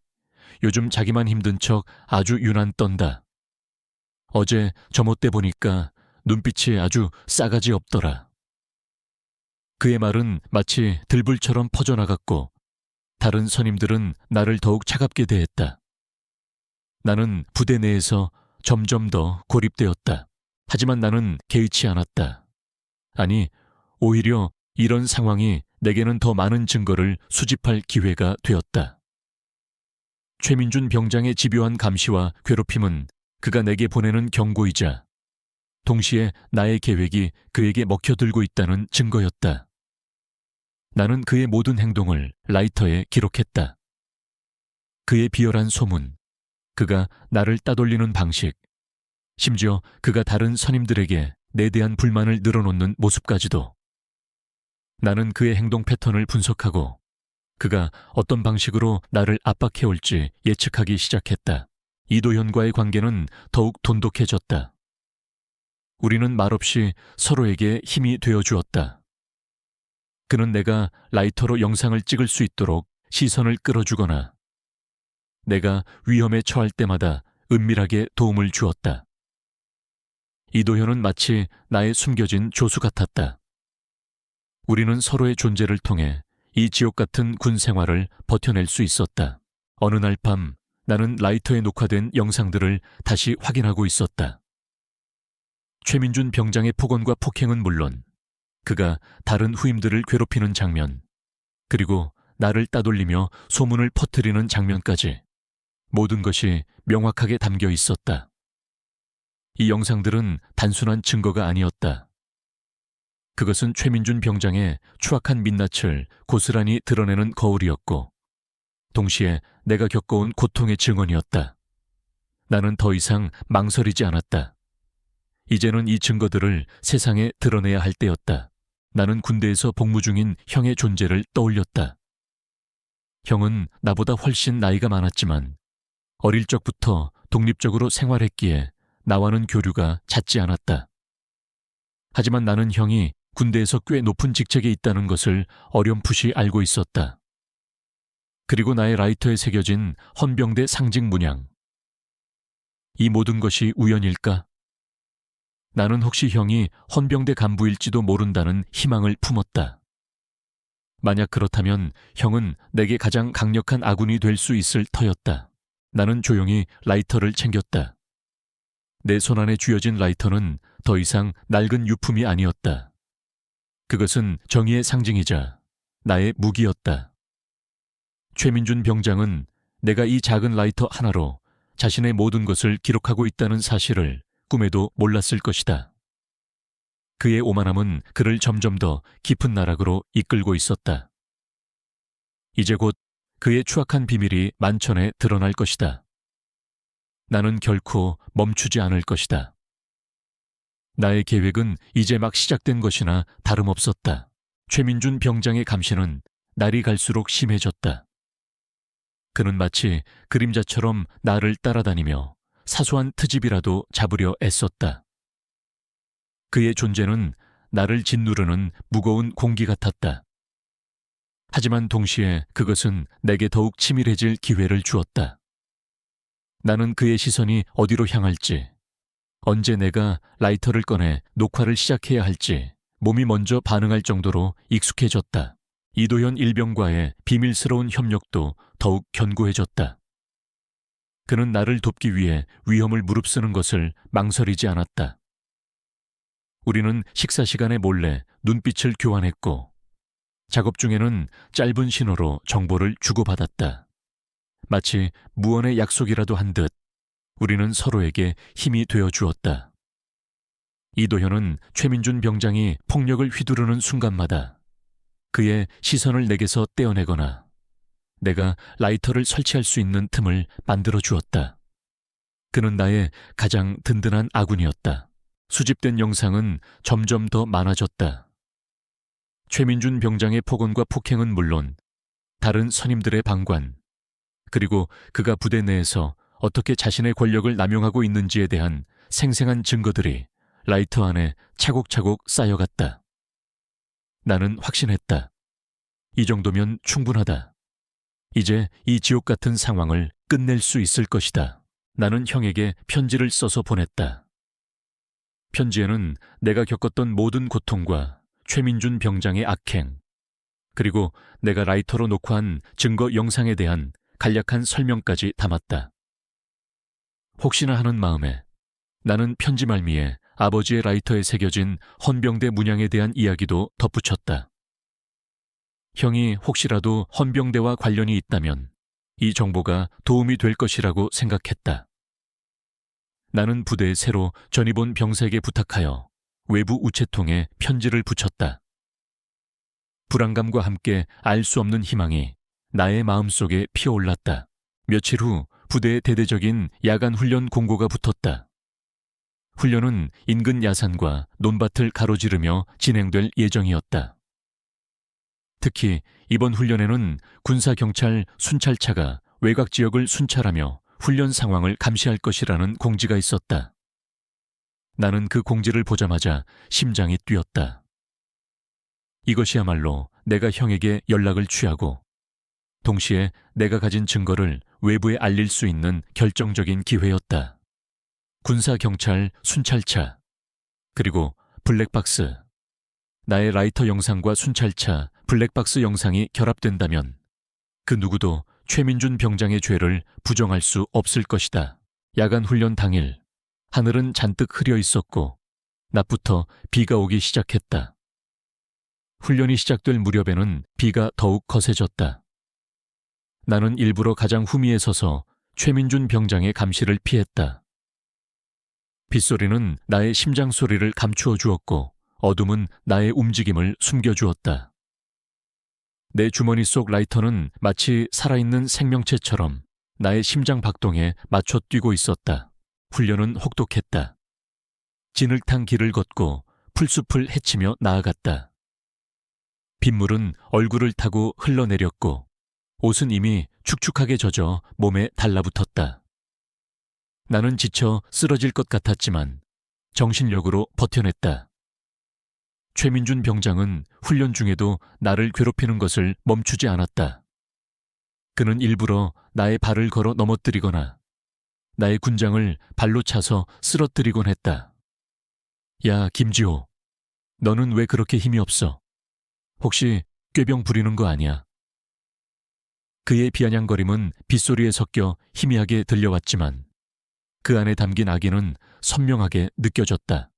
Speaker 1: 요즘 자기만 힘든 척 아주 유난 떤다. 어제 점호 때 보니까 눈빛이 아주 싸가지 없더라. 그의 말은 마치 들불처럼 퍼져나갔고 다른 선임들은 나를 더욱 차갑게 대했다. 나는 부대 내에서 점점 더 고립되었다. 하지만 나는 개의치 않았다. 아니, 오히려 이런 상황이 내게는 더 많은 증거를 수집할 기회가 되었다. 최민준 병장의 집요한 감시와 괴롭힘은 그가 내게 보내는 경고이자 동시에 나의 계획이 그에게 먹혀들고 있다는 증거였다. 나는 그의 모든 행동을 라이터에 기록했다. 그의 비열한 소문, 그가 나를 따돌리는 방식, 심지어 그가 다른 선임들에게 내 대한 불만을 늘어놓는 모습까지도. 나는 그의 행동 패턴을 분석하고 그가 어떤 방식으로 나를 압박해올지 예측하기 시작했다. 이도현과의 관계는 더욱 돈독해졌다. 우리는 말없이 서로에게 힘이 되어주었다. 그는 내가 라이터로 영상을 찍을 수 있도록 시선을 끌어주거나 내가 위험에 처할 때마다 은밀하게 도움을 주었다. 이도현은 마치 나의 숨겨진 조수 같았다. 우리는 서로의 존재를 통해 이 지옥 같은 군 생활을 버텨낼 수 있었다. 어느 날 밤 나는 라이터에 녹화된 영상들을 다시 확인하고 있었다. 최민준 병장의 폭언과 폭행은 물론 그가 다른 후임들을 괴롭히는 장면, 그리고 나를 따돌리며 소문을 퍼뜨리는 장면까지 모든 것이 명확하게 담겨 있었다. 이 영상들은 단순한 증거가 아니었다. 그것은 최민준 병장의 추악한 민낯을 고스란히 드러내는 거울이었고 동시에 내가 겪어온 고통의 증언이었다. 나는 더 이상 망설이지 않았다. 이제는 이 증거들을 세상에 드러내야 할 때였다. 나는 군대에서 복무 중인 형의 존재를 떠올렸다. 형은 나보다 훨씬 나이가 많았지만 어릴 적부터 독립적으로 생활했기에 나와는 교류가 잦지 않았다. 하지만 나는 형이 군대에서 꽤 높은 직책에 있다는 것을 어렴풋이 알고 있었다. 그리고 나의 라이터에 새겨진 헌병대 상징 문양. 이 모든 것이 우연일까? 나는 혹시 형이 헌병대 간부일지도 모른다는 희망을 품었다. 만약 그렇다면 형은 내게 가장 강력한 아군이 될 수 있을 터였다. 나는 조용히 라이터를 챙겼다. 내 손안에 쥐어진 라이터는 더 이상 낡은 유품이 아니었다. 그것은 정의의 상징이자 나의 무기였다. 최민준 병장은 내가 이 작은 라이터 하나로 자신의 모든 것을 기록하고 있다는 사실을 꿈에도 몰랐을 것이다. 그의 오만함은 그를 점점 더 깊은 나락으로 이끌고 있었다. 이제 곧 그의 추악한 비밀이 만천에 드러날 것이다. 나는 결코 멈추지 않을 것이다. 나의 계획은 이제 막 시작된 것이나 다름없었다. 최민준 병장의 감시는 날이 갈수록 심해졌다. 그는 마치 그림자처럼 나를 따라다니며 사소한 트집이라도 잡으려 애썼다. 그의 존재는 나를 짓누르는 무거운 공기 같았다. 하지만 동시에 그것은 내게 더욱 치밀해질 기회를 주었다. 나는 그의 시선이 어디로 향할지, 언제 내가 라이터를 꺼내 녹화를 시작해야 할지 몸이 먼저 반응할 정도로 익숙해졌다. 이도현 일병과의 비밀스러운 협력도 더욱 견고해졌다. 그는 나를 돕기 위해 위험을 무릅쓰는 것을 망설이지 않았다. 우리는 식사 시간에 몰래 눈빛을 교환했고 작업 중에는 짧은 신호로 정보를 주고받았다. 마치 무언의 약속이라도 한 듯 우리는 서로에게 힘이 되어 주었다. 이도현은 최민준 병장이 폭력을 휘두르는 순간마다 그의 시선을 내게서 떼어내거나 내가 라이터를 설치할 수 있는 틈을 만들어 주었다. 그는 나의 가장 든든한 아군이었다. 수집된 영상은 점점 더 많아졌다. 최민준 병장의 폭언과 폭행은 물론 다른 선임들의 방관, 그리고 그가 부대 내에서 어떻게 자신의 권력을 남용하고 있는지에 대한 생생한 증거들이 라이터 안에 차곡차곡 쌓여갔다. 나는 확신했다. 이 정도면 충분하다. 이제 이 지옥 같은 상황을 끝낼 수 있을 것이다. 나는 형에게 편지를 써서 보냈다. 편지에는 내가 겪었던 모든 고통과 최민준 병장의 악행, 그리고 내가 라이터로 녹화한 증거 영상에 대한 간략한 설명까지 담았다. 혹시나 하는 마음에 나는 편지 말미에 아버지의 라이터에 새겨진 헌병대 문양에 대한 이야기도 덧붙였다. 형이 혹시라도 헌병대와 관련이 있다면 이 정보가 도움이 될 것이라고 생각했다. 나는 부대에 새로 전입 온 병사에게 부탁하여 외부 우체통에 편지를 붙였다. 불안감과 함께 알 수 없는 희망이 나의 마음속에 피어올랐다. 며칠 후 부대에 대대적인 야간 훈련 공고가 붙었다. 훈련은 인근 야산과 논밭을 가로지르며 진행될 예정이었다. 특히 이번 훈련에는 군사경찰 순찰차가 외곽 지역을 순찰하며 훈련 상황을 감시할 것이라는 공지가 있었다. 나는 그 공지를 보자마자 심장이 뛰었다. 이것이야말로 내가 형에게 연락을 취하고 동시에 내가 가진 증거를 외부에 알릴 수 있는 결정적인 기회였다. 군사경찰 순찰차, 그리고 블랙박스. 나의 라이터 영상과 순찰차, 블랙박스 영상이 결합된다면 그 누구도 최민준 병장의 죄를 부정할 수 없을 것이다. 야간 훈련 당일, 하늘은 잔뜩 흐려 있었고 낮부터 비가 오기 시작했다. 훈련이 시작될 무렵에는 비가 더욱 거세졌다. 나는 일부러 가장 후미에 서서 최민준 병장의 감시를 피했다. 빗소리는 나의 심장 소리를 감추어 주었고 어둠은 나의 움직임을 숨겨주었다. 내 주머니 속 라이터는 마치 살아있는 생명체처럼 나의 심장 박동에 맞춰 뛰고 있었다. 훈련은 혹독했다. 진흙탕 길을 걷고 풀숲을 헤치며 나아갔다. 빗물은 얼굴을 타고 흘러내렸고 옷은 이미 축축하게 젖어 몸에 달라붙었다. 나는 지쳐 쓰러질 것 같았지만 정신력으로 버텨냈다. 최민준 병장은 훈련 중에도 나를 괴롭히는 것을 멈추지 않았다. 그는 일부러 나의 발을 걸어 넘어뜨리거나 나의 군장을 발로 차서 쓰러뜨리곤 했다. 야, 김지호. 너는 왜 그렇게 힘이 없어? 혹시 꾀병 부리는 거 아니야? 그의 비아냥거림은 빗소리에 섞여 희미하게 들려왔지만 그 안에 담긴 악의는 선명하게 느껴졌다.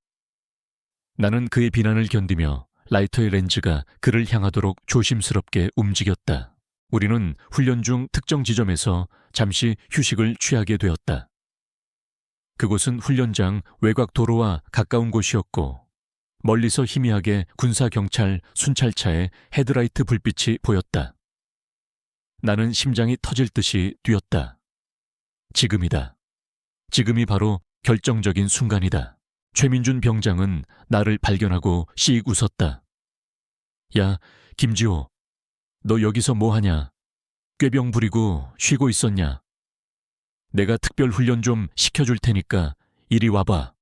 Speaker 1: 나는 그의 비난을 견디며 라이터의 렌즈가 그를 향하도록 조심스럽게 움직였다. 우리는 훈련 중 특정 지점에서 잠시 휴식을 취하게 되었다. 그곳은 훈련장 외곽 도로와 가까운 곳이었고 멀리서 희미하게 군사경찰 순찰차의 헤드라이트 불빛이 보였다. 나는 심장이 터질 듯이 뛰었다. 지금이다. 지금이 바로 결정적인 순간이다. 최민준 병장은 나를 발견하고 씩 웃었다. 야, 김지호. 너 여기서 뭐 하냐? 꾀병 부리고 쉬고 있었냐? 내가 특별 훈련 좀 시켜줄 테니까 이리 와봐.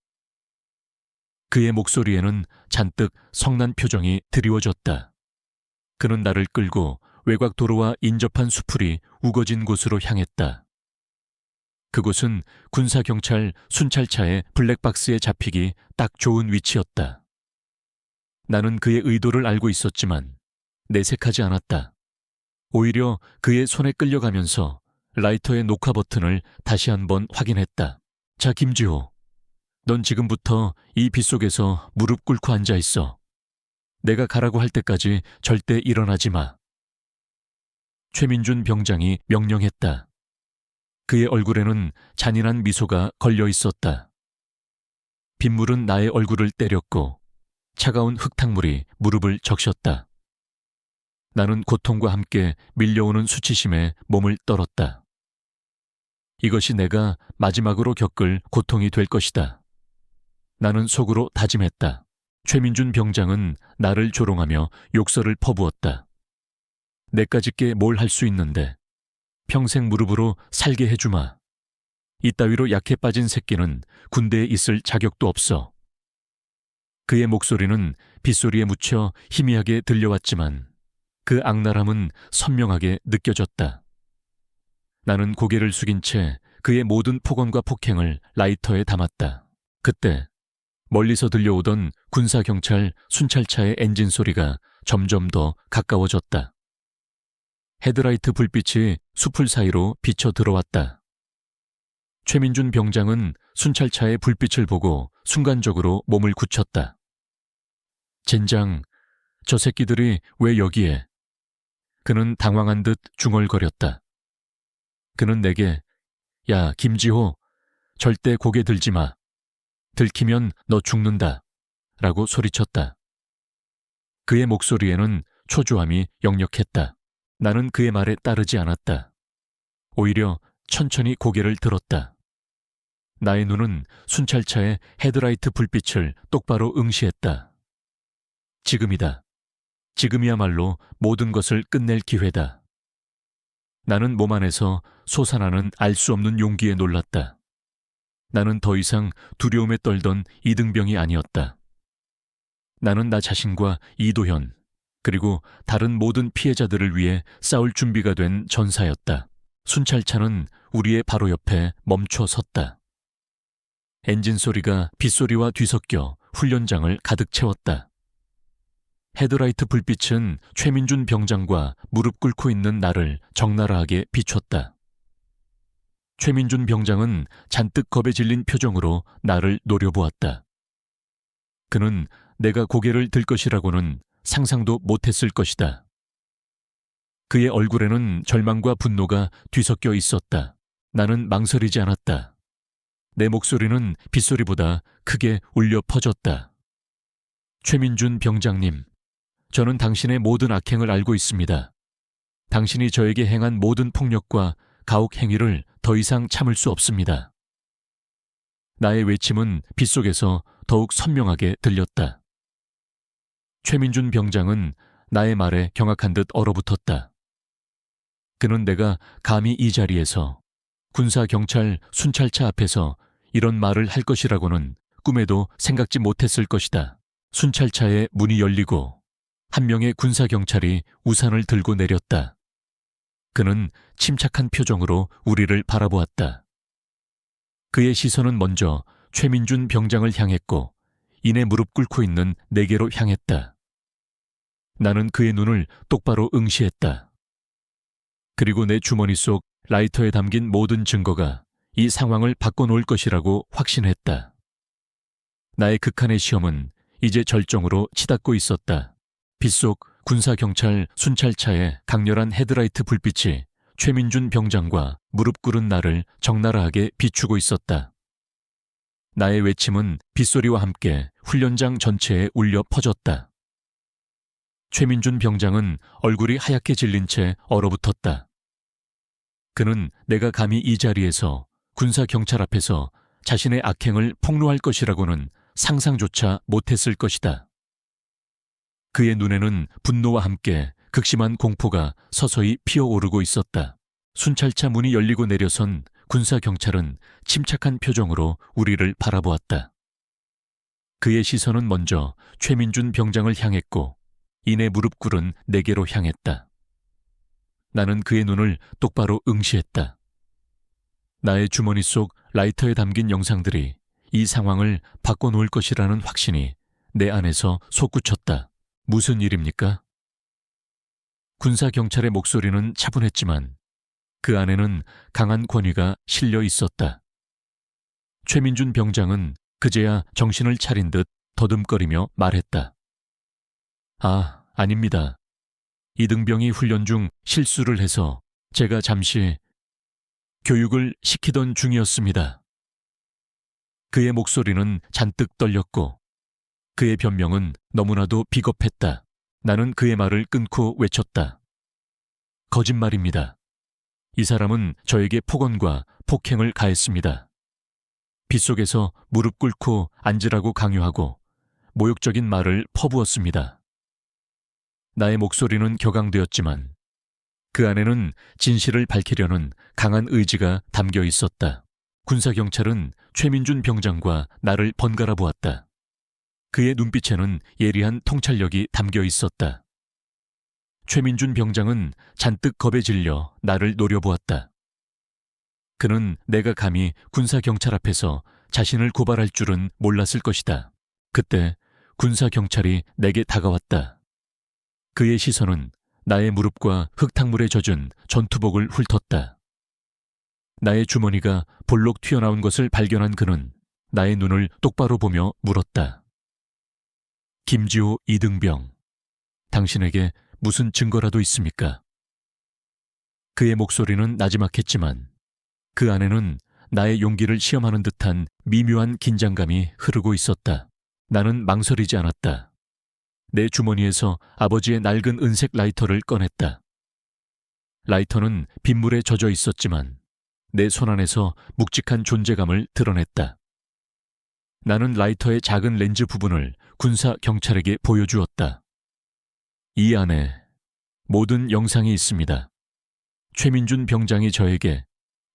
Speaker 1: 그의 목소리에는 잔뜩 성난 표정이 드리워졌다. 그는 나를 끌고 외곽 도로와 인접한 수풀이 우거진 곳으로 향했다. 그곳은 군사경찰 순찰차의 블랙박스에 잡히기 딱 좋은 위치였다. 나는 그의 의도를 알고 있었지만 내색하지 않았다. 오히려 그의 손에 끌려가면서 라이터의 녹화 버튼을 다시 한번 확인했다. 자, 김지호. 넌 지금부터 이 빗속에서 무릎 꿇고 앉아 있어. 내가 가라고 할 때까지 절대 일어나지 마. 최민준 병장이 명령했다. 그의 얼굴에는 잔인한 미소가 걸려 있었다. 빗물은 나의 얼굴을 때렸고 차가운 흙탕물이 무릎을 적셨다. 나는 고통과 함께 밀려오는 수치심에 몸을 떨었다. 이것이 내가 마지막으로 겪을 고통이 될 것이다. 나는 속으로 다짐했다. 최민준 병장은 나를 조롱하며 욕설을 퍼부었다. 내까짓게 뭘 할 수 있는데 평생 무릎으로 살게 해주마. 이따위로 약해 빠진 새끼는 군대에 있을 자격도 없어. 그의 목소리는 빗소리에 묻혀 희미하게 들려왔지만 그 악랄함은 선명하게 느껴졌다. 나는 고개를 숙인 채 그의 모든 폭언과 폭행을 라이터에 담았다. 그때 멀리서 들려오던 군사경찰 순찰차의 엔진 소리가 점점 더 가까워졌다. 헤드라이트 불빛이 수풀 사이로 비쳐 들어왔다. 최민준 병장은 순찰차의 불빛을 보고 순간적으로 몸을 굳혔다. 젠장, 저 새끼들이 왜 여기에? 그는 당황한 듯 중얼거렸다. 그는 내게 야, 김지호, 절대 고개 들지 마. 들키면 너 죽는다. 라고 소리쳤다. 그의 목소리에는 초조함이 역력했다. 나는 그의 말에 따르지 않았다. 오히려 천천히 고개를 들었다. 나의 눈은 순찰차의 헤드라이트 불빛을 똑바로 응시했다. 지금이다. 지금이야말로 모든 것을 끝낼 기회다. 나는 몸 안에서 솟아나는 알 수 없는 용기에 놀랐다. 나는 더 이상 두려움에 떨던 이등병이 아니었다. 나는 나 자신과 이도현, 그리고 다른 모든 피해자들을 위해 싸울 준비가 된 전사였다. 순찰차는 우리의 바로 옆에 멈춰 섰다. 엔진 소리가 빗소리와 뒤섞여 훈련장을 가득 채웠다. 헤드라이트 불빛은 최민준 병장과 무릎 꿇고 있는 나를 적나라하게 비췄다. 최민준 병장은 잔뜩 겁에 질린 표정으로 나를 노려보았다. 그는 내가 고개를 들 것이라고는 상상도 못했을 것이다. 그의 얼굴에는 절망과 분노가 뒤섞여 있었다. 나는 망설이지 않았다. 내 목소리는 빗소리보다 크게 울려 퍼졌다. 최민준 병장님, 저는 당신의 모든 악행을 알고 있습니다. 당신이 저에게 행한 모든 폭력과 가혹 행위를 더 이상 참을 수 없습니다. 나의 외침은 빗속에서 더욱 선명하게 들렸다. 최민준 병장은 나의 말에 경악한 듯 얼어붙었다. 그는 내가 감히 이 자리에서 군사경찰 순찰차 앞에서 이런 말을 할 것이라고는 꿈에도 생각지 못했을 것이다. 순찰차의 문이 열리고 한 명의 군사경찰이 우산을 들고 내렸다. 그는 침착한 표정으로 우리를 바라보았다. 그의 시선은 먼저 최민준 병장을 향했고 이내 무릎 꿇고 있는 내게로 향했다. 나는 그의 눈을 똑바로 응시했다. 그리고 내 주머니 속 라이터에 담긴 모든 증거가 이 상황을 바꿔놓을 것이라고 확신했다. 나의 극한의 시험은 이제 절정으로 치닫고 있었다. 빗속 군사경찰 순찰차의 강렬한 헤드라이트 불빛이 최민준 병장과 무릎 꿇은 나를 적나라하게 비추고 있었다. 나의 외침은 빗소리와 함께 훈련장 전체에 울려 퍼졌다. 최민준 병장은 얼굴이 하얗게 질린 채 얼어붙었다. 그는 내가 감히 이 자리에서 군사경찰 앞에서 자신의 악행을 폭로할 것이라고는 상상조차 못했을 것이다. 그의 눈에는 분노와 함께 극심한 공포가 서서히 피어오르고 있었다. 순찰차 문이 열리고 내려선 군사경찰은 침착한 표정으로 우리를 바라보았다. 그의 시선은 먼저 최민준 병장을 향했고 이내 무릎 꿇은 내게로 향했다. 나는 그의 눈을 똑바로 응시했다. 나의 주머니 속 라이터에 담긴 영상들이 이 상황을 바꿔놓을 것이라는 확신이 내 안에서 솟구쳤다. 무슨 일입니까? 군사경찰의 목소리는 차분했지만 그 안에는 강한 권위가 실려 있었다. 최민준 병장은 그제야 정신을 차린 듯 더듬거리며 말했다. 아닙니다. 이등병이 훈련 중 실수를 해서 제가 잠시 교육을 시키던 중이었습니다. 그의 목소리는 잔뜩 떨렸고 그의 변명은 너무나도 비겁했다. 나는 그의 말을 끊고 외쳤다. 거짓말입니다. 이 사람은 저에게 폭언과 폭행을 가했습니다. 빗속에서 무릎 꿇고 앉으라고 강요하고 모욕적인 말을 퍼부었습니다. 나의 목소리는 격앙되었지만 그 안에는 진실을 밝히려는 강한 의지가 담겨 있었다. 군사경찰은 최민준 병장과 나를 번갈아 보았다. 그의 눈빛에는 예리한 통찰력이 담겨 있었다. 최민준 병장은 잔뜩 겁에 질려 나를 노려보았다. 그는 내가 감히 군사경찰 앞에서 자신을 고발할 줄은 몰랐을 것이다. 그때 군사경찰이 내게 다가왔다. 그의 시선은 나의 무릎과 흙탕물에 젖은 전투복을 훑었다. 나의 주머니가 볼록 튀어나온 것을 발견한 그는 나의 눈을 똑바로 보며 물었다. 김지호 이등병, 당신에게 무슨 증거라도 있습니까? 그의 목소리는 나지막했지만 그 안에는 나의 용기를 시험하는 듯한 미묘한 긴장감이 흐르고 있었다. 나는 망설이지 않았다. 내 주머니에서 아버지의 낡은 은색 라이터를 꺼냈다. 라이터는 빗물에 젖어 있었지만 내 손 안에서 묵직한 존재감을 드러냈다. 나는 라이터의 작은 렌즈 부분을 군사 경찰에게 보여주었다. 이 안에 모든 영상이 있습니다. 최민준 병장이 저에게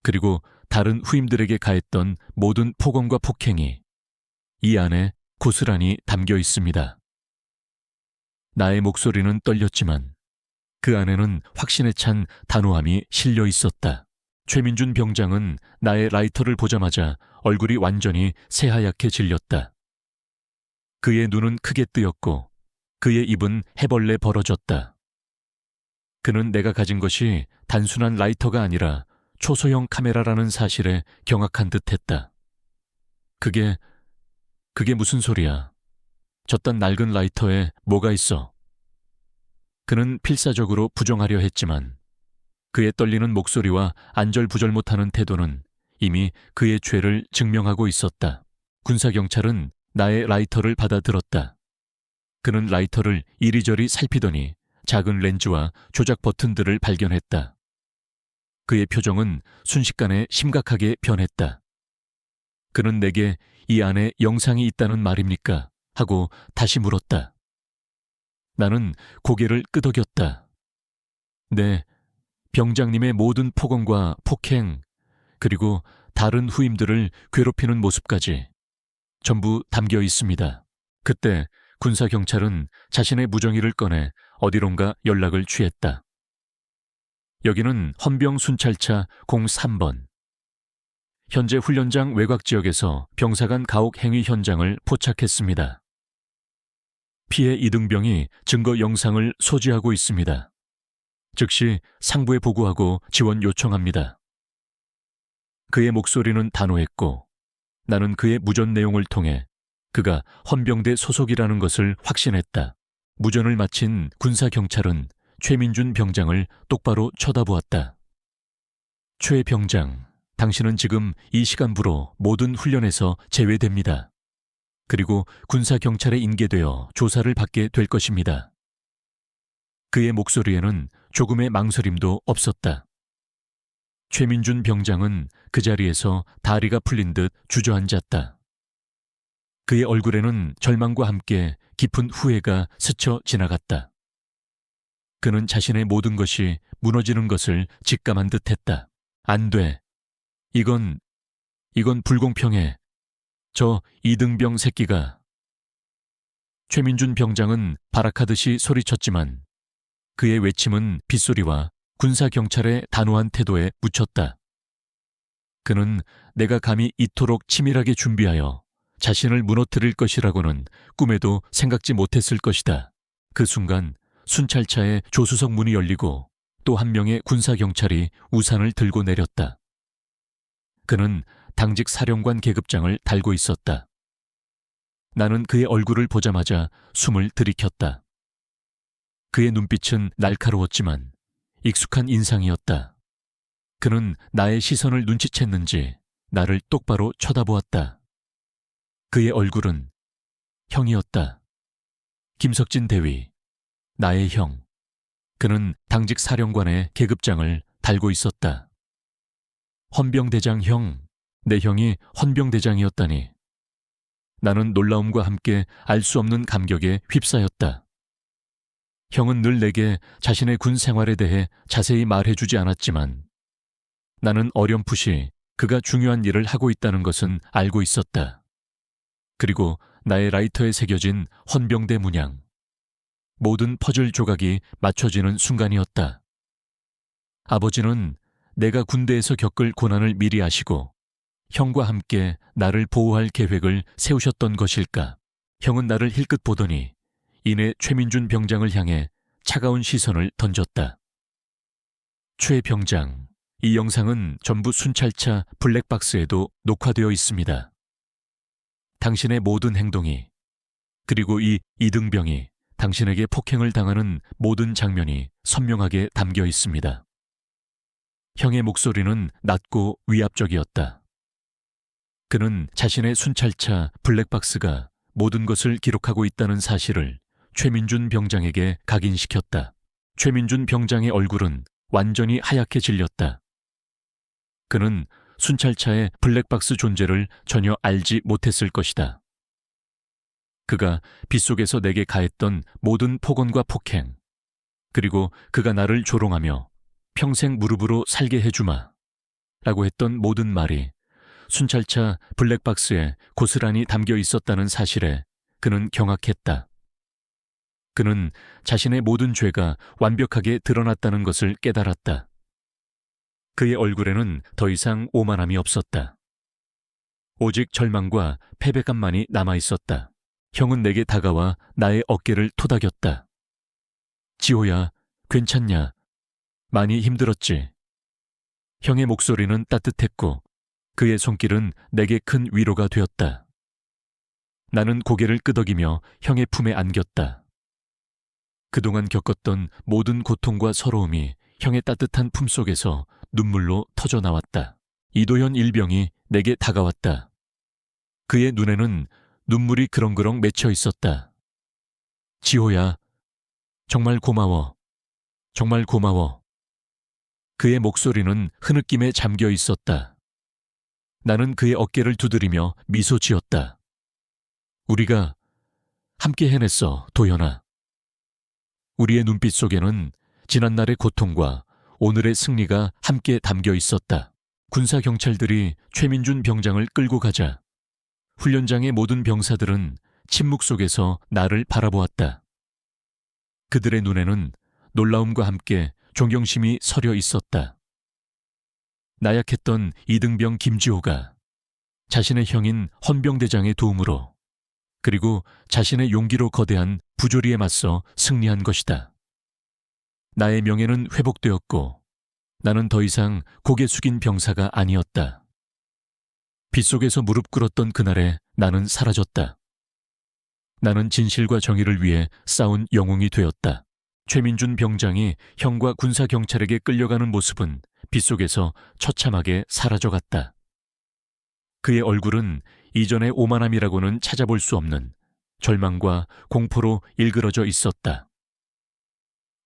Speaker 1: 그리고 다른 후임들에게 가했던 모든 폭언과 폭행이 이 안에 고스란히 담겨 있습니다. 나의 목소리는 떨렸지만 그 안에는 확신에 찬 단호함이 실려 있었다. 최민준 병장은 나의 라이터를 보자마자 얼굴이 완전히 새하얗게 질렸다. 그의 눈은 크게 뜨였고 그의 입은 해벌레 벌어졌다. 그는 내가 가진 것이 단순한 라이터가 아니라 초소형 카메라라는 사실에 경악한 듯했다. 그게 무슨 소리야? 저딴 낡은 라이터에 뭐가 있어? 그는 필사적으로 부정하려 했지만 그의 떨리는 목소리와 안절부절 못하는 태도는 이미 그의 죄를 증명하고 있었다. 군사경찰은 나의 라이터를 받아들었다. 그는 라이터를 이리저리 살피더니 작은 렌즈와 조작 버튼들을 발견했다. 그의 표정은 순식간에 심각하게 변했다. 그는 내게 이 안에 영상이 있다는 말입니까? 하고 다시 물었다. 나는 고개를 끄덕였다. 네, 병장님의 모든 폭언과 폭행, 그리고 다른 후임들을 괴롭히는 모습까지 전부 담겨 있습니다. 그때 군사경찰은 자신의 무정의를 꺼내 어디론가 연락을 취했다. 여기는 헌병 순찰차 03번. 현재 훈련장 외곽 지역에서 병사간 가혹 행위 현장을 포착했습니다. 피해 이등병이 증거 영상을 소지하고 있습니다. 즉시 상부에 보고하고 지원 요청합니다. 그의 목소리는 단호했고 나는 그의 무전 내용을 통해 그가 헌병대 소속이라는 것을 확신했다. 무전을 마친 군사경찰은 최민준 병장을 똑바로 쳐다보았다. 최 병장, 당신은 지금 이 시간부로 모든 훈련에서 제외됩니다. 그리고 군사경찰에 인계되어 조사를 받게 될 것입니다. 그의 목소리에는 조금의 망설임도 없었다. 최민준 병장은 그 자리에서 다리가 풀린 듯 주저앉았다. 그의 얼굴에는 절망과 함께 깊은 후회가 스쳐 지나갔다. 그는 자신의 모든 것이 무너지는 것을 직감한 듯했다. 안 돼. 이건 불공평해. 저 이등병 새끼가. 최민준 병장은 발악하듯이 소리쳤지만 그의 외침은 빗소리와 군사경찰의 단호한 태도에 묻혔다. 그는 내가 감히 이토록 치밀하게 준비하여 자신을 무너뜨릴 것이라고는 꿈에도 생각지 못했을 것이다. 그 순간 순찰차의 조수석 문이 열리고 또 한 명의 군사경찰이 우산을 들고 내렸다. 그는 당직 사령관 계급장을 달고 있었다. 나는 그의 얼굴을 보자마자 숨을 들이켰다. 그의 눈빛은 날카로웠지만 익숙한 인상이었다. 그는 나의 시선을 눈치챘는지 나를 똑바로 쳐다보았다. 그의 얼굴은 형이었다. 김석진 대위, 나의 형. 그는 당직 사령관의 계급장을 달고 있었다. 헌병대장 형, 내 형이 헌병대장이었다니. 나는 놀라움과 함께 알 수 없는 감격에 휩싸였다. 형은 늘 내게 자신의 군 생활에 대해 자세히 말해주지 않았지만 나는 어렴풋이 그가 중요한 일을 하고 있다는 것은 알고 있었다. 그리고 나의 라이터에 새겨진 헌병대 문양. 모든 퍼즐 조각이 맞춰지는 순간이었다. 아버지는 내가 군대에서 겪을 고난을 미리 아시고 형과 함께 나를 보호할 계획을 세우셨던 것일까? 형은 나를 힐끗 보더니 이내 최민준 병장을 향해 차가운 시선을 던졌다. 최 병장, 이 영상은 전부 순찰차 블랙박스에도 녹화되어 있습니다. 당신의 모든 행동이, 그리고 이 이등병이 당신에게 폭행을 당하는 모든 장면이 선명하게 담겨 있습니다. 형의 목소리는 낮고 위압적이었다. 그는 자신의 순찰차 블랙박스가 모든 것을 기록하고 있다는 사실을 최민준 병장에게 각인시켰다. 최민준 병장의 얼굴은 완전히 하얗게 질렸다. 그는 순찰차의 블랙박스 존재를 전혀 알지 못했을 것이다. 그가 빗속에서 내게 가했던 모든 폭언과 폭행, 그리고 그가 나를 조롱하며 평생 무릎으로 살게 해주마 라고 했던 모든 말이 순찰차 블랙박스에 고스란히 담겨 있었다는 사실에 그는 경악했다. 그는 자신의 모든 죄가 완벽하게 드러났다는 것을 깨달았다. 그의 얼굴에는 더 이상 오만함이 없었다. 오직 절망과 패배감만이 남아있었다. 형은 내게 다가와 나의 어깨를 토닥였다. 지호야, 괜찮냐? 많이 힘들었지? 형의 목소리는 따뜻했고 그의 손길은 내게 큰 위로가 되었다. 나는 고개를 끄덕이며 형의 품에 안겼다. 그동안 겪었던 모든 고통과 서러움이 형의 따뜻한 품속에서 눈물로 터져 나왔다. 이도현 일병이 내게 다가왔다. 그의 눈에는 눈물이 그렁그렁 맺혀 있었다. 지호야, 정말 고마워. 정말 고마워. 그의 목소리는 흐느낌에 잠겨 있었다. 나는 그의 어깨를 두드리며 미소 지었다. 우리가 함께 해냈어, 도연아. 우리의 눈빛 속에는 지난날의 고통과 오늘의 승리가 함께 담겨 있었다. 군사경찰들이 최민준 병장을 끌고 가자 훈련장의 모든 병사들은 침묵 속에서 나를 바라보았다. 그들의 눈에는 놀라움과 함께 존경심이 서려 있었다. 나약했던 이등병 김지호가 자신의 형인 헌병대장의 도움으로 그리고 자신의 용기로 거대한 부조리에 맞서 승리한 것이다. 나의 명예는 회복되었고 나는 더 이상 고개 숙인 병사가 아니었다. 빗속에서 무릎 꿇었던 그날에 나는 사라졌다. 나는 진실과 정의를 위해 싸운 영웅이 되었다. 최민준 병장이 형과 군사경찰에게 끌려가는 모습은 빗속에서 처참하게 사라져갔다. 그의 얼굴은 이전의 오만함이라고는 찾아볼 수 없는 절망과 공포로 일그러져 있었다.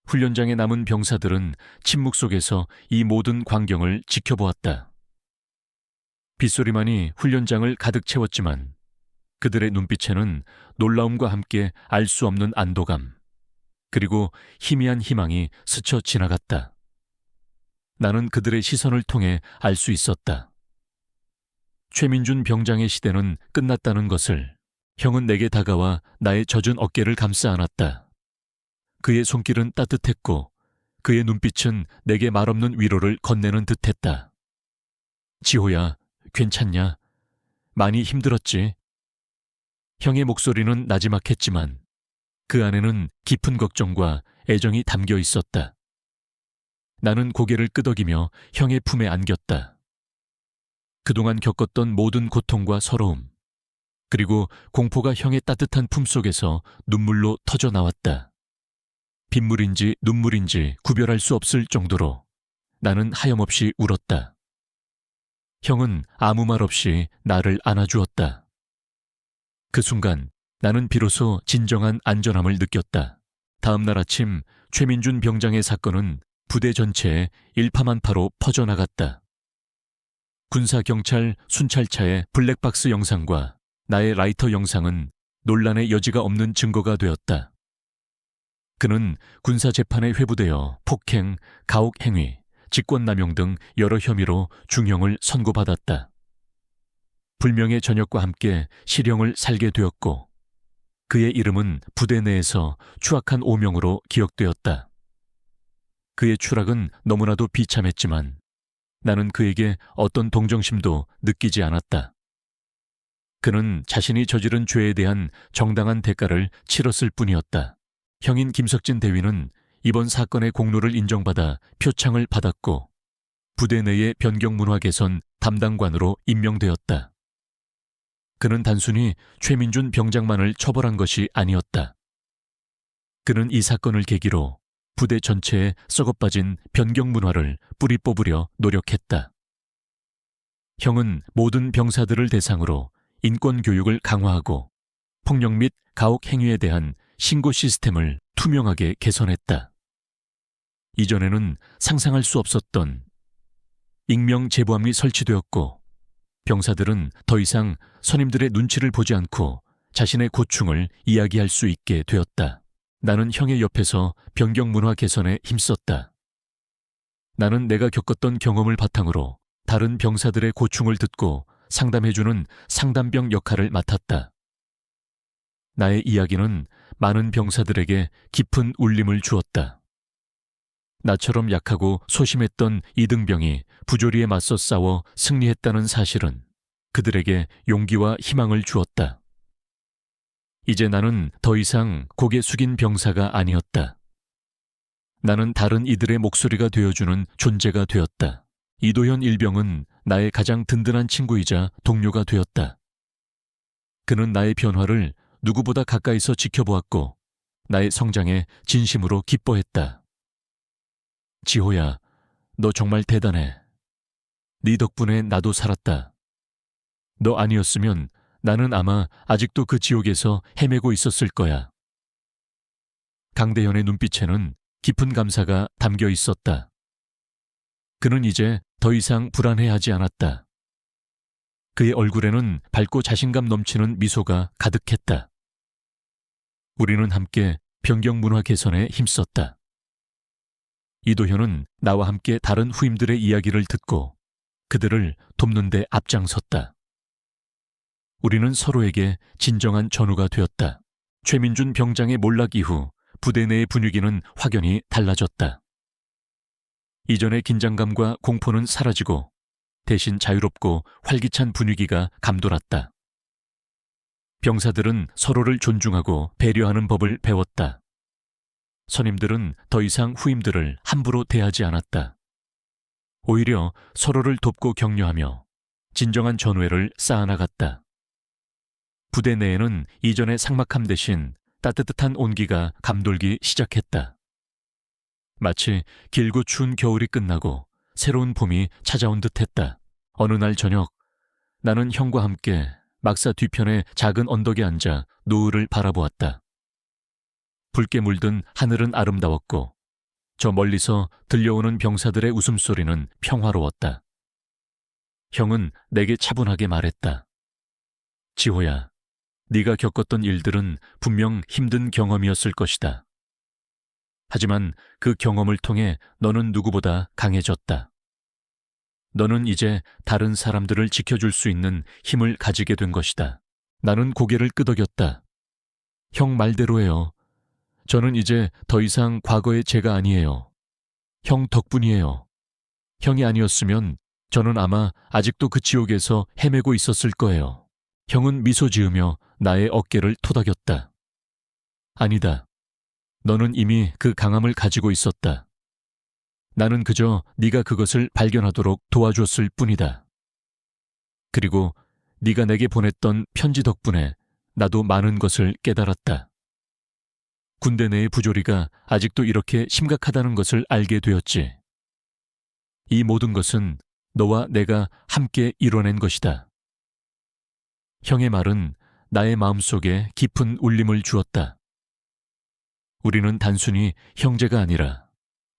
Speaker 1: 훈련장에 남은 병사들은 침묵 속에서 이 모든 광경을 지켜보았다. 빗소리만이 훈련장을 가득 채웠지만 그들의 눈빛에는 놀라움과 함께 알 수 없는 안도감, 그리고 희미한 희망이 스쳐 지나갔다. 나는 그들의 시선을 통해 알 수 있었다. 최민준 병장의 시대는 끝났다는 것을. 형은 내게 다가와 나의 젖은 어깨를 감싸 안았다. 그의 손길은 따뜻했고 그의 눈빛은 내게 말없는 위로를 건네는 듯했다. 지호야, 괜찮냐? 많이 힘들었지? 형의 목소리는 나지막했지만 그 안에는 깊은 걱정과 애정이 담겨 있었다. 나는 고개를 끄덕이며 형의 품에 안겼다. 그동안 겪었던 모든 고통과 서러움, 그리고 공포가 형의 따뜻한 품속에서 눈물로 터져 나왔다. 빗물인지 눈물인지 구별할 수 없을 정도로 나는 하염없이 울었다. 형은 아무 말 없이 나를 안아주었다. 그 순간 나는 비로소 진정한 안전함을 느꼈다. 다음 날 아침 최민준 병장의 사건은 부대 전체에 일파만파로 퍼져나갔다. 군사경찰 순찰차의 블랙박스 영상과 나의 라이터 영상은 논란의 여지가 없는 증거가 되었다. 그는 군사재판에 회부되어 폭행, 가혹행위, 직권남용 등 여러 혐의로 중형을 선고받았다. 불명예 전역과 함께 실형을 살게 되었고 그의 이름은 부대 내에서 추악한 오명으로 기억되었다. 그의 추락은 너무나도 비참했지만 나는 그에게 어떤 동정심도 느끼지 않았다. 그는 자신이 저지른 죄에 대한 정당한 대가를 치렀을 뿐이었다. 형인 김석진 대위는 이번 사건의 공로를 인정받아 표창을 받았고 부대 내의 변경문화 개선 담당관으로 임명되었다. 그는 단순히 최민준 병장만을 처벌한 것이 아니었다. 그는 이 사건을 계기로 부대 전체에 썩어빠진 변경문화를 뿌리 뽑으려 노력했다. 형은 모든 병사들을 대상으로 인권교육을 강화하고 폭력 및 가혹 행위에 대한 신고 시스템을 투명하게 개선했다. 이전에는 상상할 수 없었던 익명 제보함이 설치되었고 병사들은 더 이상 선임들의 눈치를 보지 않고 자신의 고충을 이야기할 수 있게 되었다. 나는 형의 옆에서 변경 문화 개선에 힘썼다. 나는 내가 겪었던 경험을 바탕으로 다른 병사들의 고충을 듣고 상담해주는 상담병 역할을 맡았다. 나의 이야기는 많은 병사들에게 깊은 울림을 주었다. 나처럼 약하고 소심했던 이등병이 부조리에 맞서 싸워 승리했다는 사실은 그들에게 용기와 희망을 주었다. 이제 나는 더 이상 고개 숙인 병사가 아니었다. 나는 다른 이들의 목소리가 되어주는 존재가 되었다. 이도현 일병은 나의 가장 든든한 친구이자 동료가 되었다. 그는 나의 변화를 누구보다 가까이서 지켜보았고 나의 성장에 진심으로 기뻐했다. 지호야, 너 정말 대단해. 네 덕분에 나도 살았다. 너 아니었으면 나는 아마 아직도 그 지옥에서 헤매고 있었을 거야. 강대현의 눈빛에는 깊은 감사가 담겨 있었다. 그는 이제 더 이상 불안해하지 않았다. 그의 얼굴에는 밝고 자신감 넘치는 미소가 가득했다. 우리는 함께 변경문화 개선에 힘썼다. 이도현은 나와 함께 다른 후임들의 이야기를 듣고 그들을 돕는 데 앞장섰다. 우리는 서로에게 진정한 전우가 되었다. 최민준 병장의 몰락 이후 부대 내의 분위기는 확연히 달라졌다. 이전의 긴장감과 공포는 사라지고 대신 자유롭고 활기찬 분위기가 감돌았다. 병사들은 서로를 존중하고 배려하는 법을 배웠다. 선임들은 더 이상 후임들을 함부로 대하지 않았다. 오히려 서로를 돕고 격려하며 진정한 전우애를 쌓아나갔다. 부대 내에는 이전의 삭막함 대신 따뜻한 온기가 감돌기 시작했다. 마치 길고 추운 겨울이 끝나고 새로운 봄이 찾아온 듯했다. 어느 날 저녁, 나는 형과 함께 막사 뒤편의 작은 언덕에 앉아 노을을 바라보았다. 붉게 물든 하늘은 아름다웠고 저 멀리서 들려오는 병사들의 웃음소리는 평화로웠다. 형은 내게 차분하게 말했다. 지호야, 네가 겪었던 일들은 분명 힘든 경험이었을 것이다. 하지만 그 경험을 통해 너는 누구보다 강해졌다. 너는 이제 다른 사람들을 지켜줄 수 있는 힘을 가지게 된 것이다. 나는 고개를 끄덕였다. 형 말대로예요. 저는 이제 더 이상 과거의 제가 아니에요. 형 덕분이에요. 형이 아니었으면 저는 아마 아직도 그 지옥에서 헤매고 있었을 거예요. 형은 미소 지으며 나의 어깨를 토닥였다. 아니다. 너는 이미 그 강함을 가지고 있었다. 나는 그저 네가 그것을 발견하도록 도와줬을 뿐이다. 그리고 네가 내게 보냈던 편지 덕분에 나도 많은 것을 깨달았다. 군대 내의 부조리가 아직도 이렇게 심각하다는 것을 알게 되었지. 이 모든 것은 너와 내가 함께 이뤄낸 것이다. 형의 말은 나의 마음속에 깊은 울림을 주었다. 우리는 단순히 형제가 아니라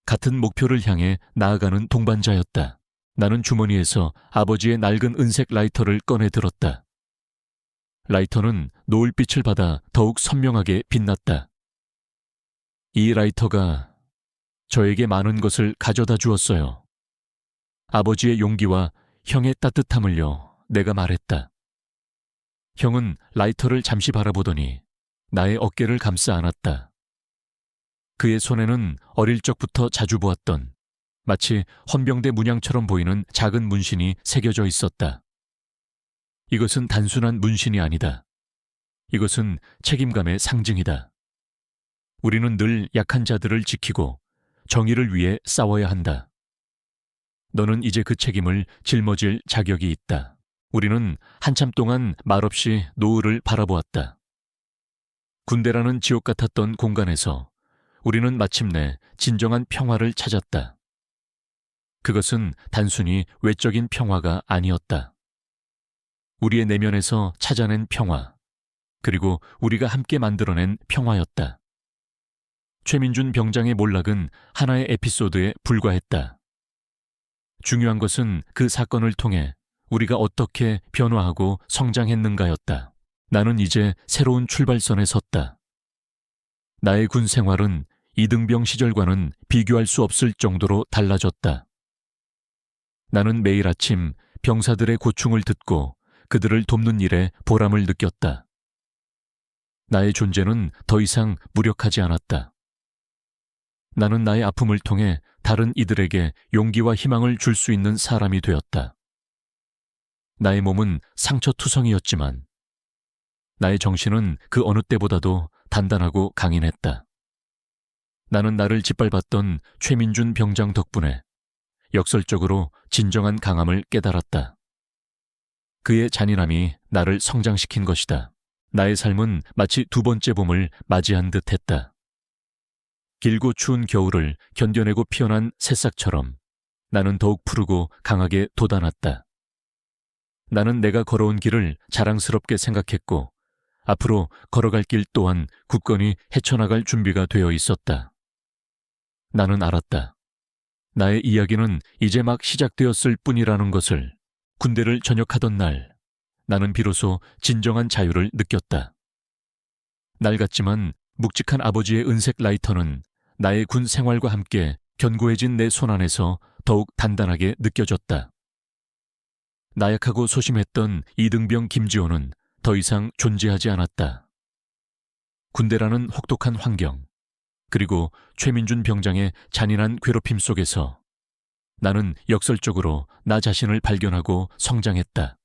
Speaker 1: 같은 목표를 향해 나아가는 동반자였다. 나는 주머니에서 아버지의 낡은 은색 라이터를 꺼내 들었다. 라이터는 노을빛을 받아 더욱 선명하게 빛났다. 이 라이터가 저에게 많은 것을 가져다 주었어요. 아버지의 용기와 형의 따뜻함을요, 내가 말했다. 형은 라이터를 잠시 바라보더니 나의 어깨를 감싸 안았다. 그의 손에는 어릴 적부터 자주 보았던 마치 헌병대 문양처럼 보이는 작은 문신이 새겨져 있었다. 이것은 단순한 문신이 아니다. 이것은 책임감의 상징이다. 우리는 늘 약한 자들을 지키고 정의를 위해 싸워야 한다. 너는 이제 그 책임을 짊어질 자격이 있다. 우리는 한참 동안 말없이 노을을 바라보았다. 군대라는 지옥 같았던 공간에서 우리는 마침내 진정한 평화를 찾았다. 그것은 단순히 외적인 평화가 아니었다. 우리의 내면에서 찾아낸 평화, 그리고 우리가 함께 만들어낸 평화였다. 최민준 병장의 몰락은 하나의 에피소드에 불과했다. 중요한 것은 그 사건을 통해 우리가 어떻게 변화하고 성장했는가였다. 나는 이제 새로운 출발선에 섰다. 나의 군 생활은 이등병 시절과는 비교할 수 없을 정도로 달라졌다. 나는 매일 아침 병사들의 고충을 듣고 그들을 돕는 일에 보람을 느꼈다. 나의 존재는 더 이상 무력하지 않았다. 나는 나의 아픔을 통해 다른 이들에게 용기와 희망을 줄 수 있는 사람이 되었다. 나의 몸은 상처투성이었지만 나의 정신은 그 어느 때보다도 단단하고 강인했다. 나는 나를 짓밟았던 최민준 병장 덕분에 역설적으로 진정한 강함을 깨달았다. 그의 잔인함이 나를 성장시킨 것이다. 나의 삶은 마치 두 번째 봄을 맞이한 듯했다. 길고 추운 겨울을 견뎌내고 피어난 새싹처럼 나는 더욱 푸르고 강하게 돋아났다. 나는 내가 걸어온 길을 자랑스럽게 생각했고 앞으로 걸어갈 길 또한 굳건히 헤쳐나갈 준비가 되어 있었다. 나는 알았다. 나의 이야기는 이제 막 시작되었을 뿐이라는 것을 군대를 전역하던 날, 나는 비로소 진정한 자유를 느꼈다. 낡았지만 묵직한 아버지의 은색 라이터는 나의 군 생활과 함께 견고해진 내 손안에서 더욱 단단하게 느껴졌다. 나약하고 소심했던 이등병 김지호는 더 이상 존재하지 않았다. 군대라는 혹독한 환경, 그리고 최민준 병장의 잔인한 괴롭힘 속에서 나는 역설적으로 나 자신을 발견하고 성장했다.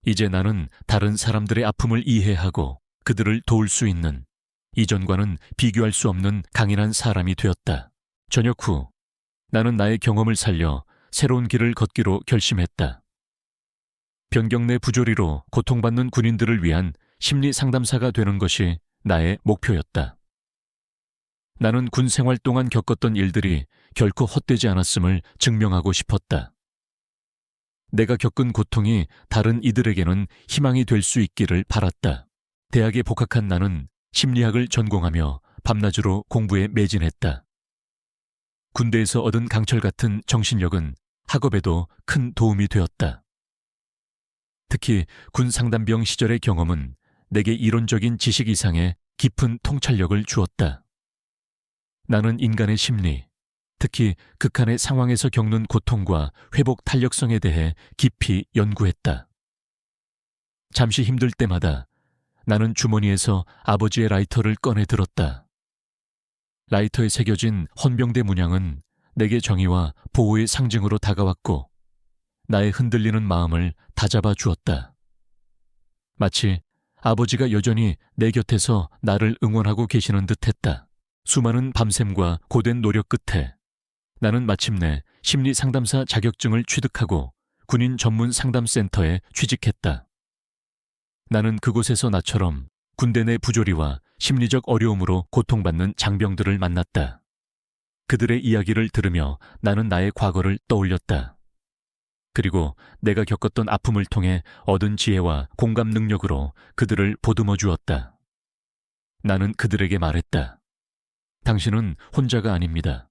Speaker 1: 이제 나는 다른 사람들의 아픔을 이해하고 그들을 도울 수 있는, 이전과는 비교할 수 없는 강인한 사람이 되었다. 전역 후 나는 나의 경험을 살려 새로운 길을 걷기로 결심했다. 변경 내 부조리로 고통받는 군인들을 위한 심리 상담사가 되는 것이 나의 목표였다. 나는 군 생활 동안 겪었던 일들이 결코 헛되지 않았음을 증명하고 싶었다. 내가 겪은 고통이 다른 이들에게는 희망이 될 수 있기를 바랐다. 대학에 복학한 나는 심리학을 전공하며 밤낮으로 공부에 매진했다. 군대에서 얻은 강철 같은 정신력은 학업에도 큰 도움이 되었다. 특히 군 상담병 시절의 경험은 내게 이론적인 지식 이상의 깊은 통찰력을 주었다. 나는 인간의 심리, 특히 극한의 상황에서 겪는 고통과 회복 탄력성에 대해 깊이 연구했다. 잠시 힘들 때마다 나는 주머니에서 아버지의 라이터를 꺼내 들었다. 라이터에 새겨진 헌병대 문양은 내게 정의와 보호의 상징으로 다가왔고 나의 흔들리는 마음을 다잡아 주었다. 마치 아버지가 여전히 내 곁에서 나를 응원하고 계시는 듯했다. 수많은 밤샘과 고된 노력 끝에 나는 마침내 심리 상담사 자격증을 취득하고 군인 전문 상담센터에 취직했다. 나는 그곳에서 나처럼 군대 내 부조리와 심리적 어려움으로 고통받는 장병들을 만났다. 그들의 이야기를 들으며 나는 나의 과거를 떠올렸다. 그리고 내가 겪었던 아픔을 통해 얻은 지혜와 공감 능력으로 그들을 보듬어 주었다. 나는 그들에게 말했다. 당신은 혼자가 아닙니다.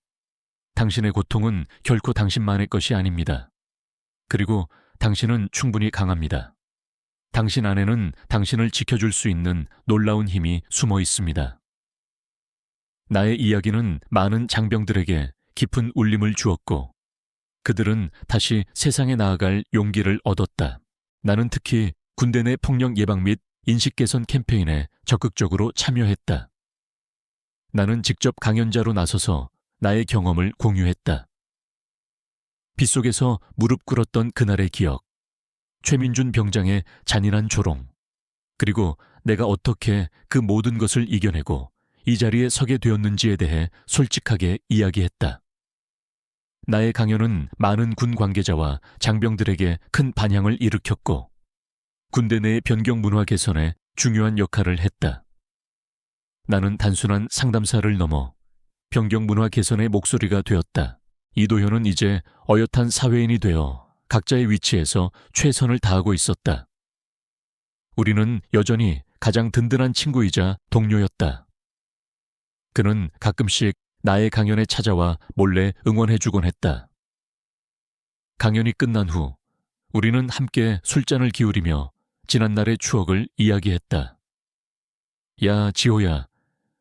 Speaker 1: 당신의 고통은 결코 당신만의 것이 아닙니다. 그리고 당신은 충분히 강합니다. 당신 안에는 당신을 지켜줄 수 있는 놀라운 힘이 숨어 있습니다. 나의 이야기는 많은 장병들에게 깊은 울림을 주었고 그들은 다시 세상에 나아갈 용기를 얻었다. 나는 특히 군대 내 폭력 예방 및 인식 개선 캠페인에 적극적으로 참여했다. 나는 직접 강연자로 나서서 나의 경험을 공유했다. 빗속에서 무릎 꿇었던 그날의 기억, 최민준 병장의 잔인한 조롱, 그리고 내가 어떻게 그 모든 것을 이겨내고 이 자리에 서게 되었는지에 대해 솔직하게 이야기했다. 나의 강연은 많은 군 관계자와 장병들에게 큰 반향을 일으켰고 군대 내의 변경 문화 개선에 중요한 역할을 했다. 나는 단순한 상담사를 넘어 변경 문화 개선의 목소리가 되었다. 이도현은 이제 어엿한 사회인이 되어 각자의 위치에서 최선을 다하고 있었다. 우리는 여전히 가장 든든한 친구이자 동료였다. 그는 가끔씩 나의 강연에 찾아와 몰래 응원해주곤 했다. 강연이 끝난 후 우리는 함께 술잔을 기울이며 지난날의 추억을 이야기했다. 야, 지호야,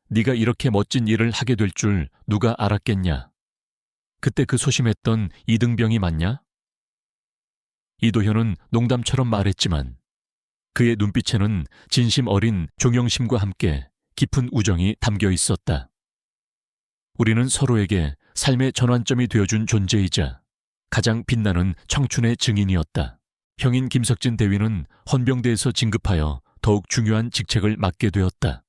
Speaker 1: 네가 이렇게 멋진 일을 하게 될 줄 누가 알았겠냐? 그때 그 소심했던 이등병이 맞냐? 이도현은 농담처럼 말했지만 그의 눈빛에는 진심 어린 존경심과 함께 깊은 우정이 담겨 있었다. 우리는 서로에게 삶의 전환점이 되어준 존재이자 가장 빛나는 청춘의 증인이었다. 형인 김석진 대위는 헌병대에서 진급하여 더욱 중요한 직책을 맡게 되었다.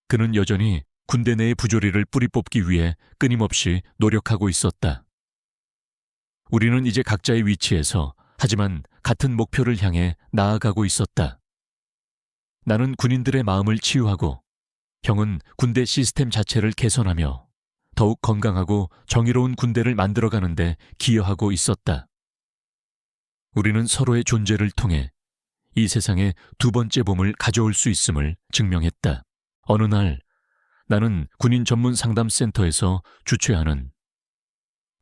Speaker 1: 그는 여전히 군대 내의 부조리를 뿌리 뽑기 위해 끊임없이 노력하고 있었다. 우리는 이제 각자의 위치에서 하지만 같은 목표를 향해 나아가고 있었다. 나는 군인들의 마음을 치유하고 형은 군대 시스템 자체를 개선하며 더욱 건강하고 정의로운 군대를 만들어가는데 기여하고 있었다. 우리는 서로의 존재를 통해 이 세상에 두 번째 봄을 가져올 수 있음을 증명했다. 어느 날 나는 군인 전문 상담센터에서 주최하는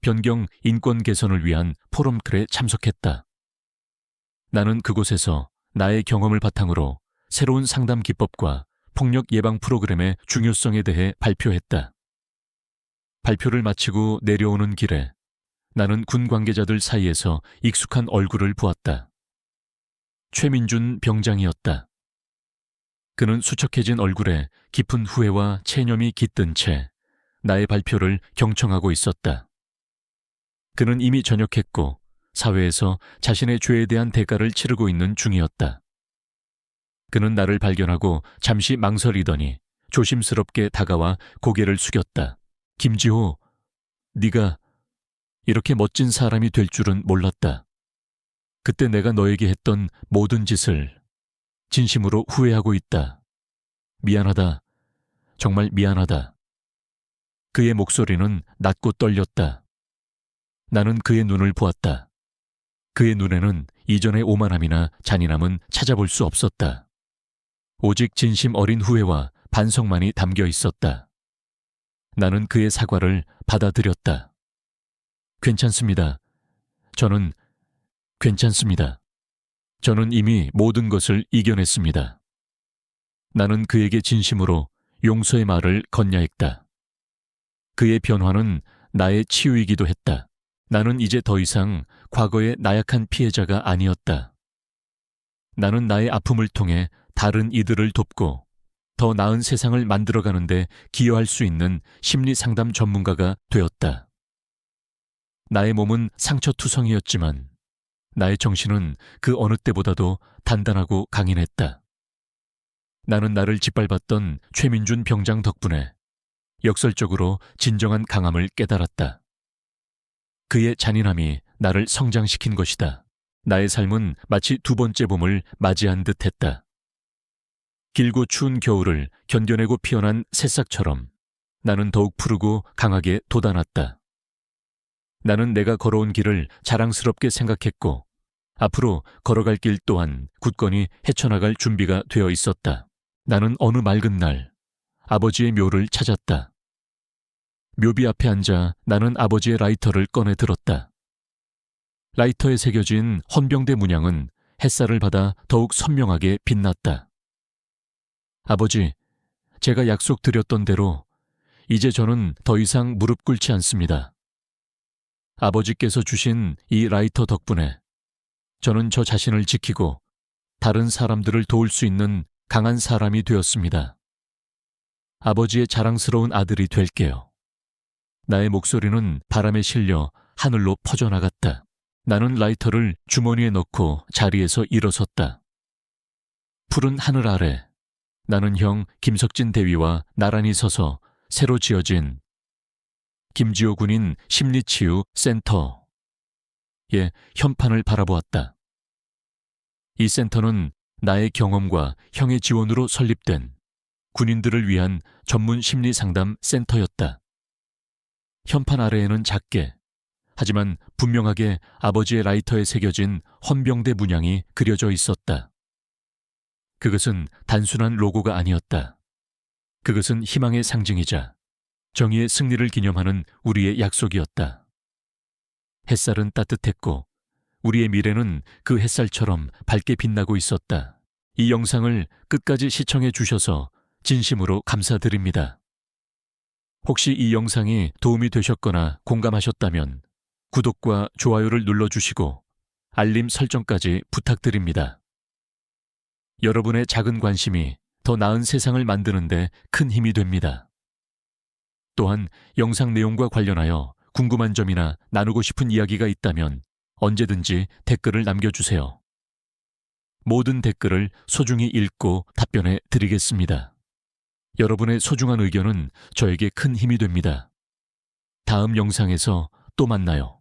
Speaker 1: 변경 인권 개선을 위한 포럼클에 참석했다. 나는 그곳에서 나의 경험을 바탕으로 새로운 상담 기법과 폭력 예방 프로그램의 중요성에 대해 발표했다. 발표를 마치고 내려오는 길에 나는 군 관계자들 사이에서 익숙한 얼굴을 보았다. 최민준 병장이었다. 그는 수척해진 얼굴에 깊은 후회와 체념이 깃든 채 나의 발표를 경청하고 있었다. 그는 이미 전역했고 사회에서 자신의 죄에 대한 대가를 치르고 있는 중이었다. 그는 나를 발견하고 잠시 망설이더니 조심스럽게 다가와 고개를 숙였다. 김지호, 네가 이렇게 멋진 사람이 될 줄은 몰랐다. 그때 내가 너에게 했던 모든 짓을 진심으로 후회하고 있다. 미안하다. 정말 미안하다. 그의 목소리는 낮고 떨렸다. 나는 그의 눈을 보았다. 그의 눈에는 이전의 오만함이나 잔인함은 찾아볼 수 없었다. 오직 진심 어린 후회와 반성만이 담겨 있었다. 나는 그의 사과를 받아들였다. 괜찮습니다. 저는 괜찮습니다. 저는 이미 모든 것을 이겨냈습니다. 나는 그에게 진심으로 용서의 말을 건네했다. 그의 변화는 나의 치유이기도 했다. 나는 이제 더 이상 과거의 나약한 피해자가 아니었다. 나는 나의 아픔을 통해 다른 이들을 돕고 더 나은 세상을 만들어가는데 기여할 수 있는 심리 상담 전문가가 되었다. 나의 몸은 상처투성이었지만 나의 정신은 그 어느 때보다도 단단하고 강인했다. 나는 나를 짓밟았던 최민준 병장 덕분에 역설적으로 진정한 강함을 깨달았다. 그의 잔인함이 나를 성장시킨 것이다. 나의 삶은 마치 두 번째 봄을 맞이한 듯 했다. 길고 추운 겨울을 견뎌내고 피어난 새싹처럼 나는 더욱 푸르고 강하게 돋아났다. 나는 내가 걸어온 길을 자랑스럽게 생각했고 앞으로 걸어갈 길 또한 굳건히 헤쳐나갈 준비가 되어 있었다. 나는 어느 맑은 날 아버지의 묘를 찾았다. 묘비 앞에 앉아 나는 아버지의 라이터를 꺼내 들었다. 라이터에 새겨진 헌병대 문양은 햇살을 받아 더욱 선명하게 빛났다. 아버지, 제가 약속드렸던 대로 이제 저는 더 이상 무릎 꿇지 않습니다. 아버지께서 주신 이 라이터 덕분에 저는 저 자신을 지키고 다른 사람들을 도울 수 있는 강한 사람이 되었습니다. 아버지의 자랑스러운 아들이 될게요. 나의 목소리는 바람에 실려 하늘로 퍼져나갔다. 나는 라이터를 주머니에 넣고 자리에서 일어섰다. 푸른 하늘 아래 나는 형 김석진 대위와 나란히 서서 새로 지어진 김지호 군인 심리치유 센터의 현판을 바라보았다. 이 센터는 나의 경험과 형의 지원으로 설립된 군인들을 위한 전문 심리 상담 센터였다. 현판 아래에는 작게 하지만 분명하게 아버지의 라이터에 새겨진 헌병대 문양이 그려져 있었다. 그것은 단순한 로고가 아니었다. 그것은 희망의 상징이자 정의의 승리를 기념하는 우리의 약속이었다. 햇살은 따뜻했고 우리의 미래는 그 햇살처럼 밝게 빛나고 있었다. 이 영상을 끝까지 시청해 주셔서 진심으로 감사드립니다. 혹시 이 영상이 도움이 되셨거나 공감하셨다면 구독과 좋아요를 눌러주시고 알림 설정까지 부탁드립니다. 여러분의 작은 관심이 더 나은 세상을 만드는 데 큰 힘이 됩니다. 또한 영상 내용과 관련하여 궁금한 점이나 나누고 싶은 이야기가 있다면 언제든지 댓글을 남겨주세요. 모든 댓글을 소중히 읽고 답변해 드리겠습니다. 여러분의 소중한 의견은 저에게 큰 힘이 됩니다. 다음 영상에서 또 만나요.